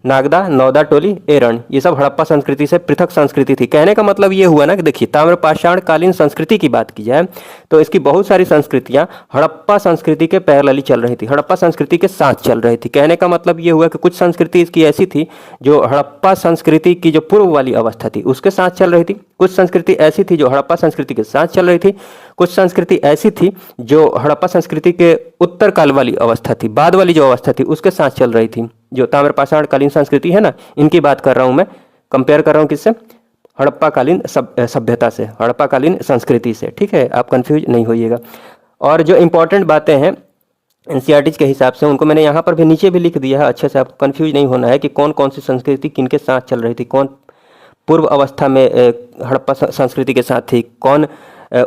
नागदा, नवदा टोली, एरन, ये सब हड़प्पा संस्कृति से पृथक संस्कृति थी। कहने का मतलब ये हुआ ना कि देखिए ताम्रपाषाण कालीन संस्कृति की बात की जाए तो इसकी बहुत सारी संस्कृतियां हड़प्पा संस्कृति के पैरेलली चल रही थी, हड़प्पा संस्कृति के साथ चल रही थी। कहने का मतलब ये हुआ कि कुछ संस्कृति इसकी ऐसी थी जो हड़प्पा संस्कृति की जो पूर्व वाली अवस्था थी उसके साथ चल रही थी, कुछ संस्कृति ऐसी थी जो हड़प्पा संस्कृति के साथ चल रही थी, कुछ संस्कृति ऐसी थी जो हड़प्पा संस्कृति के उत्तर काल वाली अवस्था थी, बाद वाली जो अवस्था थी उसके साथ चल रही थी। जो ताम्रपाषाण कालीन संस्कृति है ना, इनकी बात कर रहा हूँ मैं, कंपेयर कर रहा हूँ किससे, हड़प्पा कालीन सभ्यता से, हड़प्पा कालीन संस्कृति से, ठीक है, आप कंफ्यूज नहीं होइएगा। और जो इंपॉर्टेंट बातें हैं NCERT के हिसाब से उनको मैंने यहाँ पर भी नीचे भी लिख दिया है, अच्छे से आपको कंफ्यूज नहीं होना है कि कौन कौन सी संस्कृति किनके साथ चल रही थी, कौन पूर्व अवस्था में हड़प्पा संस्कृति के साथ थी, कौन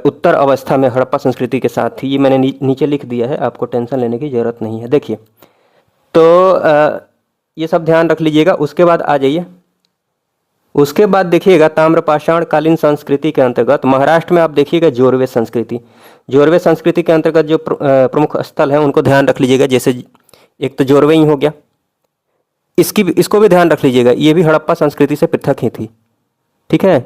उत्तर अवस्था में हड़प्पा संस्कृति के साथ थी, ये मैंने नीचे लिख दिया है, आपको टेंशन लेने की ज़रूरत नहीं है। देखिए तो ये सब ध्यान रख लीजिएगा। उसके बाद आ जाइए, उसके बाद देखिएगा ताम्रपाषाण कालीन संस्कृति के अंतर्गत महाराष्ट्र में आप देखिएगा जोरवे संस्कृति। जोरवे संस्कृति के अंतर्गत जो प्रमुख स्थल हैं उनको ध्यान रख लीजिएगा। जैसे एक तो जोरवे ही हो गया, इसको भी ध्यान रख लीजिएगा, ये भी हड़प्पा संस्कृति से पृथक ही थी, ठीक है,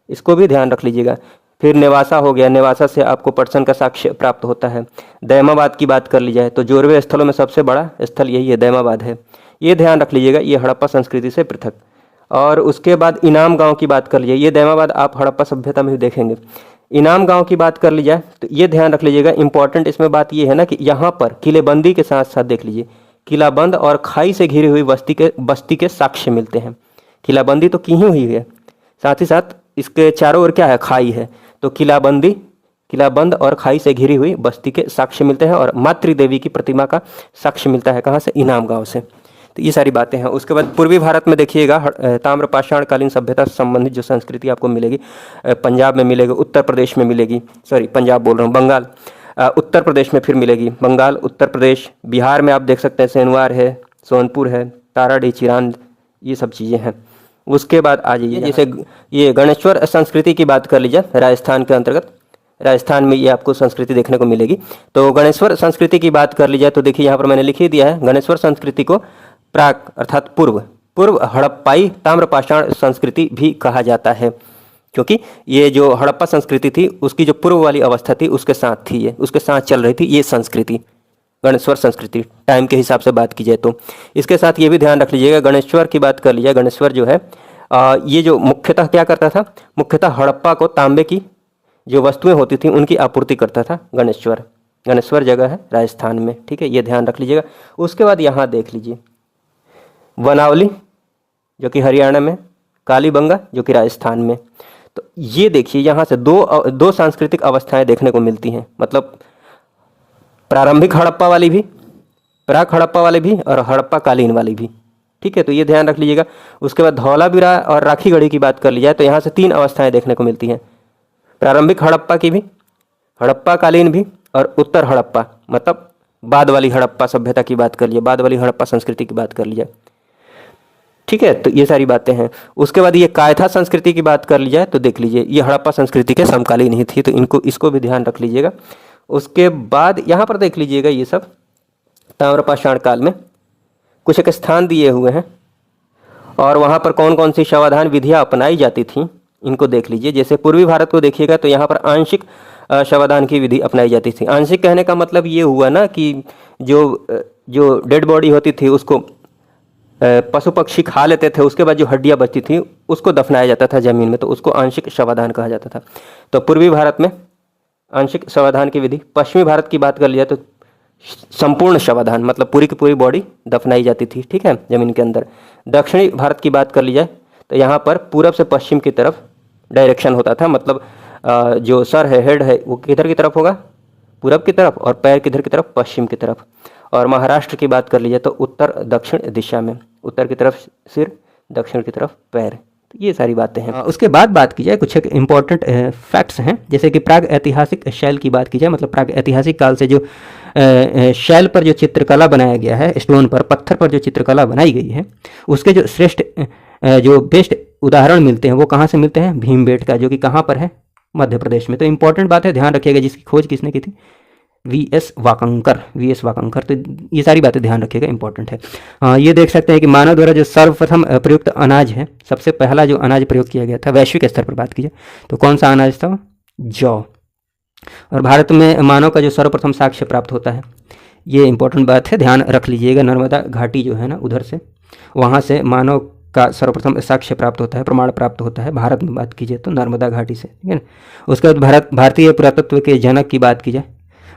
इसको भी ध्यान रख लीजिएगा। फिर नेवासा हो गया, नेवासा से आपको पटसन का साक्ष्य प्राप्त होता है। दैमाबाद की बात कर ली जाए तो जोरवे स्थलों में सबसे बड़ा स्थल यही है, दैमाबाद है, ये ध्यान रख लीजिएगा, ये हड़प्पा संस्कृति से पृथक। और उसके बाद इनाम गांव की बात कर लीजिए, ये दैमाबाद आप हड़प्पा सभ्यता में भी देखेंगे। इनाम गांव की बात कर ली जाए तो ये ध्यान रख लीजिएगा, इंपॉर्टेंट इसमें बात ये है ना कि यहाँ पर किलेबंदी के साथ साथ देख लीजिए किलाबंद और खाई से घिरी हुई बस्ती के साक्ष्य मिलते हैं। किलाबंदी तो की ही हुई है, साथ ही साथ इसके चारों ओर क्या है, खाई है, तो किलाबंद और खाई से घिरी हुई बस्ती के साक्ष्य मिलते हैं। और मातृ देवी की प्रतिमा का साक्ष्य मिलता है, कहाँ से, इनाम गांव से। तो ये सारी बातें हैं। उसके बाद पूर्वी भारत में देखिएगा ताम्रपाषाण कालीन सभ्यता से संबंधित जो संस्कृति आपको मिलेगी, पंजाब में मिलेगी, उत्तर प्रदेश में मिलेगी, सॉरी पंजाब बोल रहा हूँ, बंगाल, उत्तर प्रदेश में फिर मिलेगी, बंगाल, उत्तर प्रदेश, बिहार में आप देख सकते हैं सेनवार है, सोनपुर है, ताराडीह, चिरांद, ये सब चीज़ें हैं। उसके बाद आ जाइए, जैसे ये गणेश्वर संस्कृति की बात कर लीजिए, राजस्थान के अंतर्गत, राजस्थान में ये आपको संस्कृति देखने को मिलेगी। तो गणेश्वर संस्कृति की बात कर ली जाए तो देखिए यहाँ पर मैंने लिख ही दिया है, गणेश्वर संस्कृति को प्राक अर्थात पूर्व हड़प्पाई ताम्रपाषाण संस्कृति भी कहा जाता है, क्योंकि ये जो हड़प्पा संस्कृति थी उसकी जो पूर्व वाली अवस्था थी उसके साथ थी, ये उसके साथ चल रही थी ये संस्कृति, गणेश्वर संस्कृति, टाइम के हिसाब से बात की जाए तो। इसके साथ ये भी ध्यान रख लीजिएगा, गणेश्वर की बात कर लीजिए, गणेश्वर जो है ये जो मुख्यतः क्या करता था, मुख्यतः हड़प्पा को तांबे की जो वस्तुएं होती थी उनकी आपूर्ति करता था गणेश्वर जगह है राजस्थान में, ठीक है, ये ध्यान रख लीजिएगा। उसके बाद यहाँ देख लीजिए वनावली जो कि हरियाणा में, कालीबंगा जो कि राजस्थान में। तो ये देखिए यहाँ से दो सांस्कृतिक अवस्थाएं देखने को मिलती हैं, मतलब प्रारंभिक हड़प्पा वाली भी, प्राक हड़प्पा वाली भी और हड़प्पा कालीन वाली भी, ठीक है, तो ये ध्यान रख लीजिएगा। उसके बाद धौलावीरा और राखीगढ़ी की बात कर ली जाए तो यहाँ से 3 अवस्थाएं देखने को मिलती हैं, प्रारंभिक हड़प्पा की भी, हड़प्पा कालीन भी और उत्तर हड़प्पा, मतलब बाद वाली हड़प्पा सभ्यता की बात कर लीजिए, बाद वाली हड़प्पा संस्कृति की बात कर लीजिए, ठीक है, तो ये सारी बातें हैं। उसके बाद ये कायथा संस्कृति की बात कर ली जाए तो देख लीजिए ये हड़प्पा संस्कृति के समकालीन ही थी, तो इसको भी ध्यान रख लीजिएगा। उसके बाद यहाँ पर देख लीजिएगा ये सब ताम्रपाषाण काल में कुछ एक स्थान दिए हुए हैं और वहाँ पर कौन कौन सी शवाधान विधियाँ अपनाई जाती थी इनको देख लीजिए। जैसे पूर्वी भारत को देखिएगा तो यहाँ पर आंशिक शवाधान की विधि अपनाई जाती थी। आंशिक कहने का मतलब ये हुआ ना कि जो डेड बॉडी होती थी उसको पशु पक्षी खा लेते थे, उसके बाद जो हड्डियाँ बचती थी उसको दफनाया जाता था ज़मीन में, तो उसको आंशिक शवाधान कहा जाता था। तो पूर्वी भारत में आंशिक शवाधान की विधि। पश्चिमी भारत की बात कर लिया तो संपूर्ण शवाधान मतलब पूरी की पूरी बॉडी दफनाई जाती थी, ठीक है, ज़मीन के अंदर। दक्षिणी भारत की बात कर ली जाए तो यहाँ पर पूरब से पश्चिम की तरफ डायरेक्शन होता था, मतलब जो सर है, हेड है, वो किधर की तरफ होगा, पूरब की तरफ, और पैर किधर की तरफ, पश्चिम की तरफ। और महाराष्ट्र की बात कर लीजिए तो उत्तर दक्षिण दिशा में, उत्तर की तरफ सिर, दक्षिण की तरफ पैर। तो ये सारी बातें हैं। उसके बाद बात की जाए कुछ एक इम्पॉर्टेंट फैक्ट्स हैं, जैसे कि प्राग ऐतिहासिक शैल की बात की जाए, मतलब प्राग ऐतिहासिक काल से जो शैल पर जो चित्रकला बनाया गया है, स्टोन पर, पत्थर पर जो चित्रकला बनाई गई है, उसके जो श्रेष्ठ जो बेस्ट उदाहरण मिलते हैं वो कहाँ से मिलते हैं, भीमबेटका, जो कि कहाँ पर है, मध्य प्रदेश में। तो इंपॉर्टेंट बात है, ध्यान रखिएगा, जिसकी खोज किसने की थी, वीएस वाकंकर। तो ये सारी बातें ध्यान रखिएगा, इंपॉर्टेंट है। ये देख सकते हैं कि मानव द्वारा जो सर्वप्रथम प्रयुक्त अनाज है, सबसे पहला जो अनाज प्रयोग किया गया था वैश्विक स्तर पर बात की जाए तो कौन सा अनाज था, जौ। और भारत में मानव का जो सर्वप्रथम साक्ष्य प्राप्त होता है, ये इंपॉर्टेंट बात है, ध्यान रख लीजिएगा। नर्मदा घाटी जो है ना, उधर से, वहाँ से मानव का सर्वप्रथम साक्ष्य प्राप्त होता है, प्रमाण प्राप्त होता है। भारत में बात कीजिए तो नर्मदा घाटी से, ठीक है ना। उसके बाद भारतीय पुरातत्व के जनक की बात की जाए,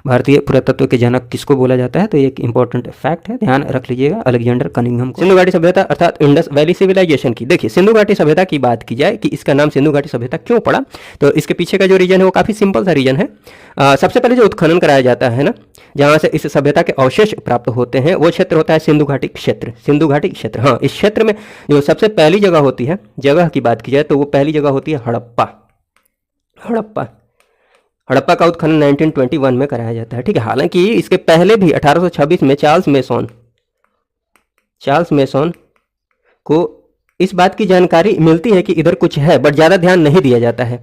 भारतीय पुरातत्व के जनक किसको बोला जाता है, तो ये एक इंपॉर्टेंट फैक्ट है, ध्यान रख लीजिएगा, अलेक्जेंडर कनिंघम को। सिंधु घाटी सभ्यता अर्थात इंडस वैली सिविलाइजेशन की, देखिए सिंधु घाटी सभ्यता की बात की जाए कि इसका नाम सिंधु घाटी सभ्यता क्यों पड़ा, तो इसके पीछे का जो रीजन है वो काफ़ी सिंपल सा रीजन है। सबसे पहले जो उत्खनन कराया जाता है ना, जहाँ से इस सभ्यता के अवशेष प्राप्त होते हैं, वो क्षेत्र होता है सिंधु घाटी क्षेत्र, सिंधु घाटी क्षेत्र। हाँ, इस क्षेत्र में जो सबसे पहली जगह होती है, जगह की बात की जाए तो वो पहली जगह होती है हड़प्पा का उत्खनन 1921 में कराया जाता है, ठीक है। हालांकि इसके पहले भी 1826 में चार्ल्स मेसोन को इस बात की जानकारी मिलती है कि इधर कुछ है, बट ज़्यादा ध्यान नहीं दिया जाता है।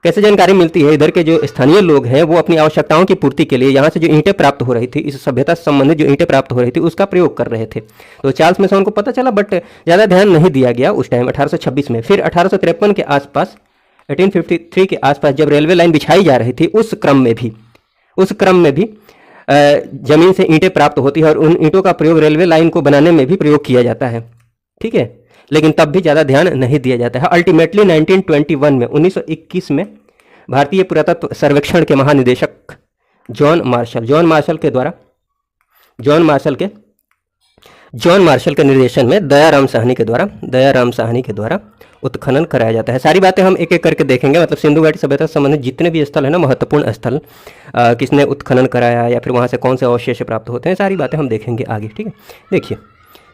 कैसे जानकारी मिलती है, इधर के जो स्थानीय लोग हैं वो अपनी आवश्यकताओं की पूर्ति के लिए यहाँ से जो ईंटें प्राप्त हो रही थी, इस सभ्यता से संबंधित जो ईंटें प्राप्त हो रही थी उसका प्रयोग कर रहे थे। तो चार्ल्स मेसोन को पता चला, बट ज़्यादा ध्यान नहीं दिया गया उस टाइम 1826 में। फिर 1853 के आसपास, 1853 के आसपास जब रेलवे लाइन बिछाई जा रही थी, उस क्रम में भी जमीन से ईंटें प्राप्त होती है और उन ईंटों का प्रयोग रेलवे लाइन को बनाने में भी प्रयोग किया जाता है, ठीक है। लेकिन तब भी ज़्यादा ध्यान नहीं दिया जाता है। अल्टीमेटली 1921 में भारतीय पुरातत्व सर्वेक्षण के महानिदेशक जॉन मार्शल के निर्देशन में दयाराम साहनी के द्वारा उत्खनन कराया जाता है। सारी बातें हम एक एक करके देखेंगे, मतलब सिंधु घाटी सभ्यता से संबंधित जितने भी स्थल है ना, महत्वपूर्ण स्थल, किसने उत्खनन कराया या फिर वहाँ से कौन से अवशेष प्राप्त होते हैं, सारी बातें हम देखेंगे आगे, ठीक है। देखिए,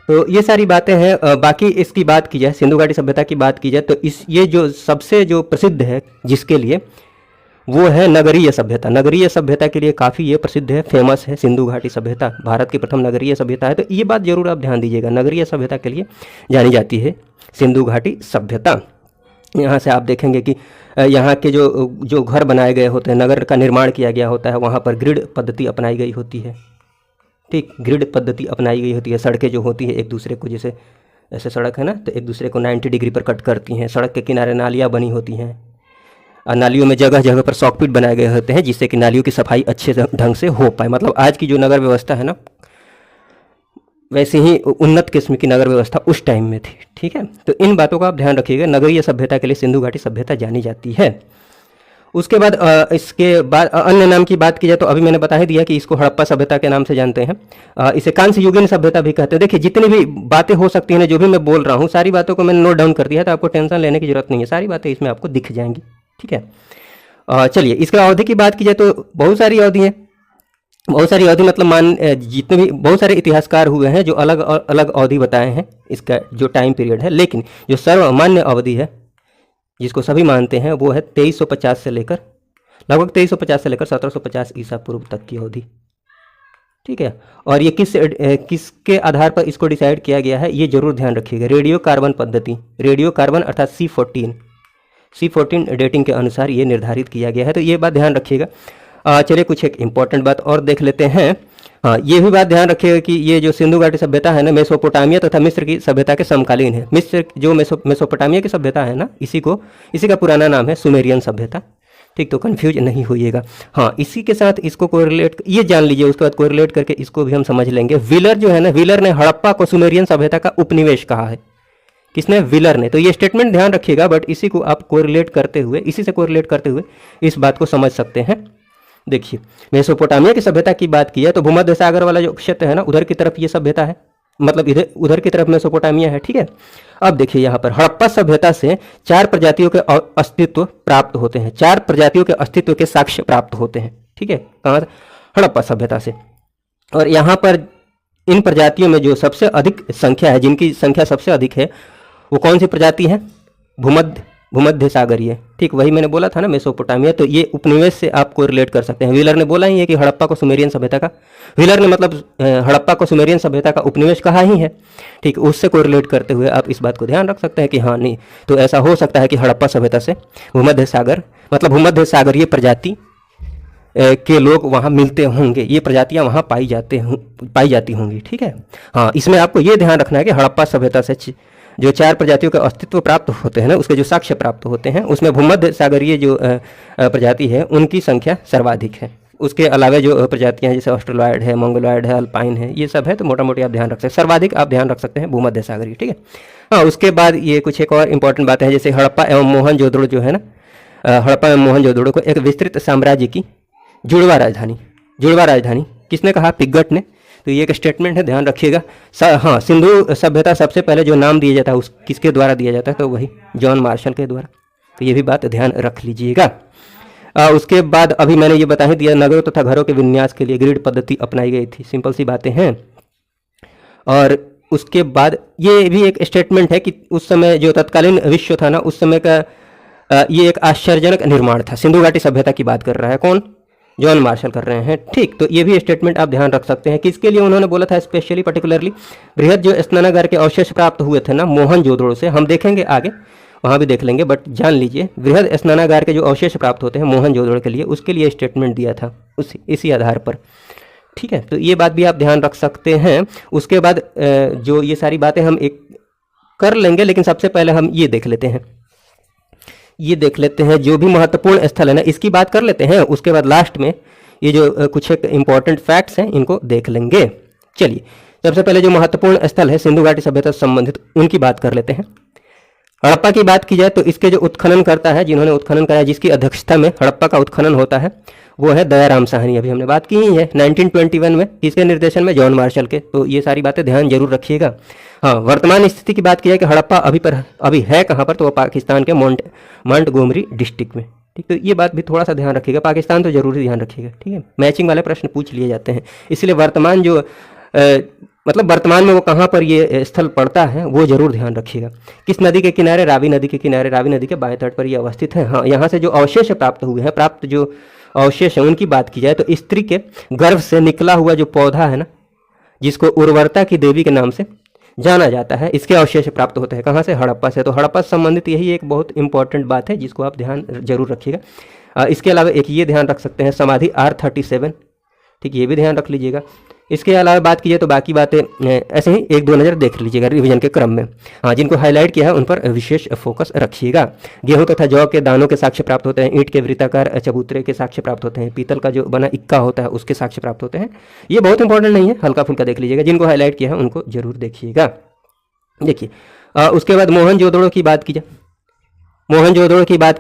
तो ये सारी बातें हैं। बाकी इसकी बात की जाए, सिंधु घाटी सभ्यता की बात की जाए तो ये जो सबसे जो प्रसिद्ध है जिसके लिए, वो है नगरीय सभ्यता। नगरीय सभ्यता के लिए काफ़ी ये प्रसिद्ध है, फेमस है सिंधु घाटी सभ्यता। भारत की प्रथम नगरीय सभ्यता है, तो ये बात जरूर आप ध्यान दीजिएगा, नगरीय सभ्यता के लिए जानी जाती है सिंधु घाटी सभ्यता। यहाँ से आप देखेंगे कि यहाँ के जो घर बनाए गए होते हैं, नगर का निर्माण किया गया होता है, वहाँ पर ग्रिड पद्धति अपनाई गई होती है, ठीक, ग्रिड पद्धति अपनाई गई होती है। सड़कें जो होती है एक दूसरे को, जैसे ऐसे सड़क है ना, तो एक दूसरे को 90 डिग्री पर कट करती हैं। सड़क के किनारे नालियाँ बनी होती हैं, और नालियों में जगह जगह पर सॉकपिट बनाए गए होते हैं, जिससे कि नालियों की सफाई अच्छे ढंग से हो पाए। मतलब आज की जो नगर व्यवस्था है ना, वैसे ही उन्नत किस्म की नगर व्यवस्था उस टाइम में थी, ठीक है। तो इन बातों का आप ध्यान रखिएगा। नगरीय सभ्यता के लिए सिंधु घाटी सभ्यता जानी जाती है। उसके बाद इसके बाद अन्य नाम की बात की जाए तो अभी मैंने बता ही दिया कि इसको हड़प्पा सभ्यता के नाम से जानते हैं। इसे कांस्य युगीन सभ्यता भी कहते हैं। देखिए, जितनी भी बातें हो सकती हैं, जो भी मैं बोल रहा हूँ, सारी बातों को मैंने नोट डाउन कर दिया, तो आपको टेंशन लेने की जरूरत नहीं है, सारी बातें इसमें आपको दिख जाएंगी, ठीक है। चलिए, इसका अवधि की बात की जाए तो बहुत सारी अवधि है, मतलब जितने भी बहुत सारे इतिहासकार हुए हैं जो अलग अलग अवधि बताए हैं इसका जो टाइम पीरियड है, लेकिन जो सर्वमान्य अवधि है जिसको सभी मानते हैं वो है 2350 से लेकर लगभग 2350 से लेकर 1750 ईसा पूर्व तक की अवधि, ठीक है। और ये किसके आधार पर इसको डिसाइड किया गया है, ये जरूर ध्यान रखिएगा। रेडियो कार्बन पद्धति, रेडियो कार्बन अर्थात C14 डेटिंग के अनुसार ये निर्धारित किया गया है, तो ये बात ध्यान रखिएगा। चलिए, कुछ एक इम्पॉर्टेंट बात और देख लेते हैं। हाँ, ये भी बात ध्यान रखिएगा कि ये जो सिंधु घाटी सभ्यता है ना, मेसोपोटामिया तथा मिस्र की सभ्यता के समकालीन है। मिस्र जो मेसोपोटामिया की सभ्यता है ना, इसी का पुराना नाम है सुमेरियन सभ्यता। ठीक, तो कंफ्यूज नहीं होइएगा। हाँ, इसी के साथ इसको कोरिलेट ये जान लीजिए, उसके बाद कोरिलेट करके इसको भी हम समझ लेंगे। व्हीलर जो है ना, व्हीलर ने हड़प्पा को सुमेरियन सभ्यता का उपनिवेश कहा है। किसने? व्हीलर ने। तो ये स्टेटमेंट ध्यान रखिएगा, बट इसी को आप कोरिलेट करते हुए, इसी से कोरिलेट करते हुए इस बात को समझ सकते हैं। देखिए, मेसोपोटामिया की सभ्यता की बात की है तो भूमध्य सागर वाला जो क्षेत्र है ना, उधर की तरफ ये सभ्यता है, मतलब इधर उधर की तरफ मेसोपोटामिया है। ठीक है, अब देखिए यहाँ पर हड़प्पा सभ्यता से 4 प्रजातियों के अस्तित्व प्राप्त होते हैं, 4 प्रजातियों के अस्तित्व के साक्ष्य प्राप्त होते हैं। ठीक है, कहाँ? हड़प्पा सभ्यता से। और यहाँ पर इन प्रजातियों में जो सबसे अधिक संख्या है, जिनकी संख्या सबसे अधिक है, वो कौन सी प्रजाति है? भूमध्य सागरीय। ठीक, वही मैंने बोला था ना, मेसोपोटामिया। तो ये उपनिवेश से आपको रिलेट कर सकते हैं। व्हीलर ने बोला ही है कि हड़प्पा को सुमेरियन सभ्यता का, व्हीलर ने मतलब हड़प्पा को सुमेरियन सभ्यता का उपनिवेश कहा ही है। ठीक, उससे कोरिलेट करते हुए आप इस बात को ध्यान रख सकते हैं कि हाँ, नहीं तो ऐसा हो सकता है कि हड़प्पा सभ्यता से भूमध्य सागर, मतलब भूमध्य सागरीय प्रजाति के लोग वहाँ मिलते होंगे, ये प्रजातियाँ वहाँ पाई जाती होंगी। ठीक है, हाँ, इसमें आपको ये ध्यान रखना है कि हड़प्पा सभ्यता से जो 4 प्रजातियों के अस्तित्व प्राप्त होते हैं ना, उसके जो साक्ष्य प्राप्त होते हैं, उसमें भूमध्य सागरीय जो प्रजाति है उनकी संख्या सर्वाधिक है। उसके अलावा जो प्रजातियां हैं जैसे ऑस्ट्रेलॉयड है, मंगोलॉयड है, अल्पाइन है, ये सब है, तो मोटा मोटी आप ध्यान रख सकते हैं। सर्वाधिक आप ध्यान रख सकते हैं भूमध्य सागरीय। ठीक है, हाँ, उसके बाद ये कुछ एक और इंपॉर्टेंट बात है, जैसे हड़प्पा एवं मोहनजोदड़ो जो है ना, हड़प्पा एवं मोहनजोदड़ो को एक विस्तृत साम्राज्य की जुड़वा राजधानी किसने कहा? पिग्गट ने। तो ये एक स्टेटमेंट है, ध्यान रखिएगा। हाँ, सिंधु सभ्यता सबसे पहले जो नाम दिया जाता है उस किसके द्वारा दिया जाता है? तो वही जॉन मार्शल के द्वारा। तो ये भी बात ध्यान रख लीजिएगा। उसके बाद अभी मैंने ये बता ही दिया, नगरों तथा घरों के विन्यास के लिए ग्रिड पद्धति अपनाई गई थी। सिंपल सी बातें हैं। और उसके बाद ये भी एक स्टेटमेंट है कि उस समय जो तत्कालीन विश्व था ना, उस समय का ये एक आश्चर्यजनक निर्माण था। सिंधु घाटी सभ्यता की बात कर रहा है कौन? जॉन मार्शल कर रहे हैं। ठीक, तो ये भी स्टेटमेंट आप ध्यान रख सकते हैं। किसके लिए उन्होंने बोला था? स्पेशली पर्टिकुलरली बृहद जो स्नानागार के अवशेष प्राप्त हुए थे ना मोहनजोदड़ो से, हम देखेंगे आगे, वहाँ भी देख लेंगे, बट जान लीजिए बृहद स्नानागार के जो अवशेष प्राप्त होते हैं मोहनजोदड़ो के लिए, उसके लिए स्टेटमेंट दिया था इसी आधार पर। ठीक है, तो ये बात भी आप ध्यान रख सकते हैं। उसके बाद जो ये सारी बातें हम एक कर लेंगे, लेकिन सबसे पहले हम ये देख लेते हैं जो भी महत्वपूर्ण स्थल है ना, इसकी बात कर लेते हैं। उसके बाद लास्ट में ये जो कुछ एक इंपॉर्टेंट फैक्ट्स हैं इनको देख लेंगे। चलिए, सबसे पहले जो महत्वपूर्ण स्थल है सिंधु घाटी सभ्यता से संबंधित, उनकी बात कर लेते हैं। हड़प्पा की बात की जाए तो इसके जो उत्खनन करता है, जिन्होंने उत्खनन कराया, जिसकी अध्यक्षता में हड़प्पा का उत्खनन होता है, वो है दयाराम साहनी। अभी हमने बात की ही है 1921 में, किसके निर्देशन में? जॉन मार्शल के। तो ये सारी बातें ध्यान जरूर रखिएगा। हाँ, वर्तमान स्थिति की बात की जाए कि हड़प्पा अभी है कहाँ पर? तो वो पाकिस्तान के मोंटगोमरी डिस्ट्रिक्ट में। ठीक, तो ये बात भी थोड़ा सा ध्यान रखिएगा। पाकिस्तान तो जरूर ध्यान रखिएगा। ठीक है, मैचिंग वाले प्रश्न पूछ लिए जाते हैं, इसलिए वर्तमान जो मतलब वर्तमान में वो कहाँ पर ये स्थल पड़ता है वो जरूर ध्यान रखिएगा। किस नदी के किनारे? रावी नदी के किनारे, रावी नदी के बाएं तट पर ये अवस्थित है। हाँ, यहाँ से जो अवशेष प्राप्त हुए हैं, जो अवशेष हैं उनकी बात की जाए तो स्त्री के गर्भ से निकला हुआ जो पौधा है ना, जिसको उर्वरता की देवी के नाम से जाना जाता है, इसके अवशेष प्राप्त होते हैं। कहाँ से? हड़प्पा से। तो हड़प्पा से संबंधित यही एक बहुत इंपॉर्टेंट बात है जिसको आप ध्यान जरूर रखिएगा। इसके अलावा एक ये ध्यान रख सकते हैं समाधि R37। ठीक, ये भी ध्यान रख लीजिएगा। इसके अलावा बात कीजिए तो बाकी बातें ऐसे ही एक दो नज़र देख लीजिएगा रिवीजन के क्रम में। हाँ, जिनको हाईलाइट किया है उन पर विशेष फोकस रखिएगा। गेहूं तथा जौ के दानों के साक्ष्य प्राप्त होते हैं, ईंट के वृत्ताकार चबूतरे के साक्ष्य प्राप्त होते हैं, पीतल का जो बना इक्का होता है उसके साक्ष्य प्राप्त होते हैं। ये बहुत इंपॉर्टेंट नहीं है, हल्का फुल्का देख लीजिएगा। जिनको हाईलाइट किया है उनको जरूर देखिएगा। देखिए, उसके बाद मोहनजोदड़ो की बात की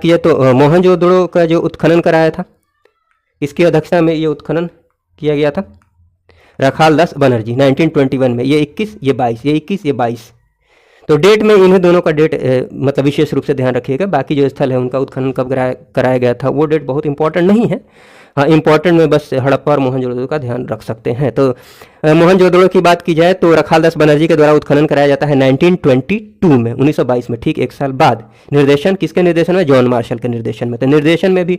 जाए तो मोहनजोदड़ो का जो उत्खनन कराया था, इसकी अध्यक्षता में ये उत्खनन किया गया था रखाल दास बनर्जी 1921 में। ये 21, ये 22। तो डेट में इन्हीं दोनों का डेट मतलब विशेष रूप से ध्यान रखिएगा। बाकी जो स्थल है उनका उत्खनन कब कराया गया था वो डेट बहुत इंपॉर्टेंट नहीं है। हाँ, इंपॉर्टेंट में बस हड़प्पा और मोहनजोदड़ो का ध्यान रख सकते हैं। तो मोहनजोदड़ो की बात की जाए तो रखाल दास बनर्जी के द्वारा उत्खनन कराया जाता है 1922 में, 1922 में, ठीक एक साल बाद। निर्देशन किसके निर्देशन में? जॉन मार्शल के निर्देशन में। तो निर्देशन में भी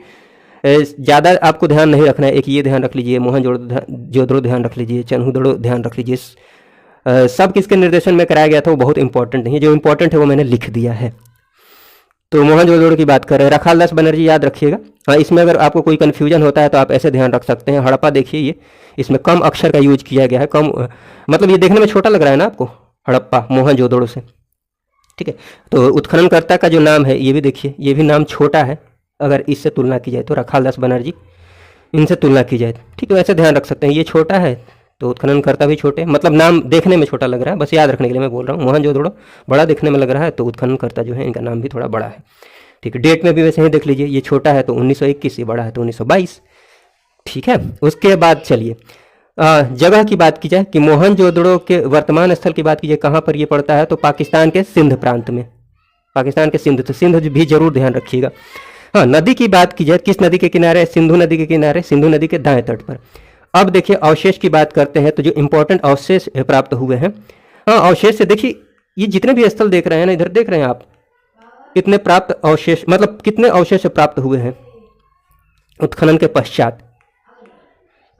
ज़्यादा आपको ध्यान नहीं रखना है। एक ये ध्यान रख लीजिए, मोहनजोदड़ो ध्यान रख लीजिए, चन्हुदड़ो ध्यान रख लीजिए। सब किसके निर्देशन में कराया गया था वो बहुत इंपॉर्टेंट नहीं है। जो इंपॉर्टेंट है वो मैंने लिख दिया है। तो मोहनजोदड़ो की बात कर रहे हैं। रखालदास बनर्जी याद रखिएगा। हाँ, इसमें अगर आपको कोई कन्फ्यूजन होता है तो आप ऐसे ध्यान रख सकते हैं। हड़प्पा देखिए, ये इसमें कम अक्षर का यूज किया गया है, कम मतलब ये देखने में छोटा लग रहा है ना आपको, हड़प्पा मोहनजोदड़ो से, ठीक है। तो उत्खननकर्ता का जो नाम है ये भी देखिए, ये भी नाम छोटा है अगर इससे तुलना की जाए तो, रखालदास बनर्जी इनसे तुलना की जाए, ठीक है। वैसे ध्यान रख सकते हैं, ये छोटा है तो उत्खननकर्ता भी छोटे, मतलब नाम देखने में छोटा लग रहा है, बस याद रखने के लिए मैं बोल रहा हूँ। मोहनजोदड़ो बड़ा देखने में लग रहा है तो उत्खननकर्ता जो है इनका नाम भी थोड़ा बड़ा है, ठीक है। डेट में भी वैसे ही देख लीजिए, ये छोटा है तो 1921, ये बड़ा है तो 1922, ठीक है। उसके बाद चलिए जगह की बात की जाए कि मोहनजोदड़ो के वर्तमान स्थल की बात की जाए कहाँ पर ये पड़ता है, तो पाकिस्तान के सिंध प्रांत में, पाकिस्तान के सिंध, तो सिंध भी जरूर ध्यान रखिएगा। हाँ, नदी की बात की जाए, किस नदी के किनारे, सिंधु नदी के किनारे, सिंधु नदी के दाएं तट पर। अब देखिए अवशेष की बात करते हैं, तो जो इंपॉर्टेंट अवशेष प्राप्त हुए हैं, हाँ अवशेष से देखिए ये जितने भी स्थल देख रहे हैं ना, इधर देख रहे हैं आप, कितने प्राप्त अवशेष, मतलब कितने अवशेष प्राप्त हुए हैं उत्खनन के पश्चात।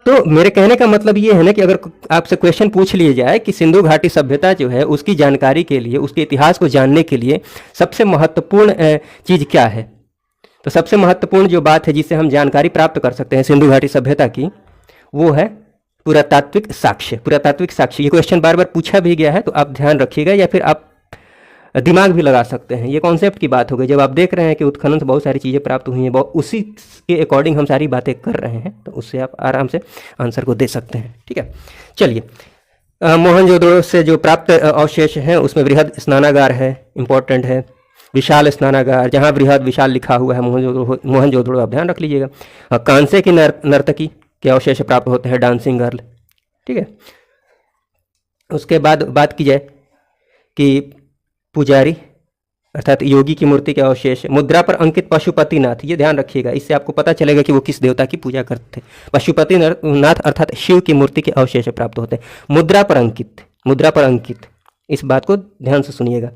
तो मेरे कहने का मतलब ये है ना कि अगर आपसे क्वेश्चन पूछ लिया जाए कि सिंधु घाटी सभ्यता जो है उसकी जानकारी के लिए, उसके इतिहास को जानने के लिए सबसे महत्वपूर्ण चीज़ क्या है, तो सबसे महत्वपूर्ण जो बात है जिससे हम जानकारी प्राप्त कर सकते हैं सिंधु घाटी सभ्यता की, वो है पुरातात्विक साक्ष्य। पुरातात्विक साक्ष्य, ये क्वेश्चन बार बार पूछा भी गया है तो आप ध्यान रखिएगा, या फिर आप दिमाग भी लगा सकते हैं। ये कॉन्सेप्ट की बात हो गई, जब आप देख रहे हैं कि उत्खनन से बहुत सारी चीज़ें प्राप्त हुई हैं, उसी के अकॉर्डिंग हम सारी बातें कर रहे हैं, तो उससे आप आराम से आंसर को दे सकते हैं, ठीक है। चलिए मोहनजोदड़ो से जो प्राप्त अवशेष हैं उसमें बृहद स्नानागार है, इंपॉर्टेंट है, विशाल स्नानागार, जहाँ बृहद विशाल लिखा हुआ है मोहनजोदड़ो आप ध्यान रख लीजिएगा। कांसे की नर्तकी के अवशेष प्राप्त होते हैं, डांसिंग गर्ल, ठीक है। उसके बाद बात की जाए कि पुजारी अर्थात योगी की मूर्ति के अवशेष, मुद्रा पर अंकित पशुपतिनाथ, ये ध्यान रखिएगा, इससे आपको पता चलेगा कि वो किस देवता की पूजा करते थे। पशुपतिनाथ अर्थात शिव की मूर्ति के अवशेष प्राप्त होते हैं। मुद्रा पर अंकित, मुद्रा पर अंकित, इस बात को ध्यान से सुनिएगा,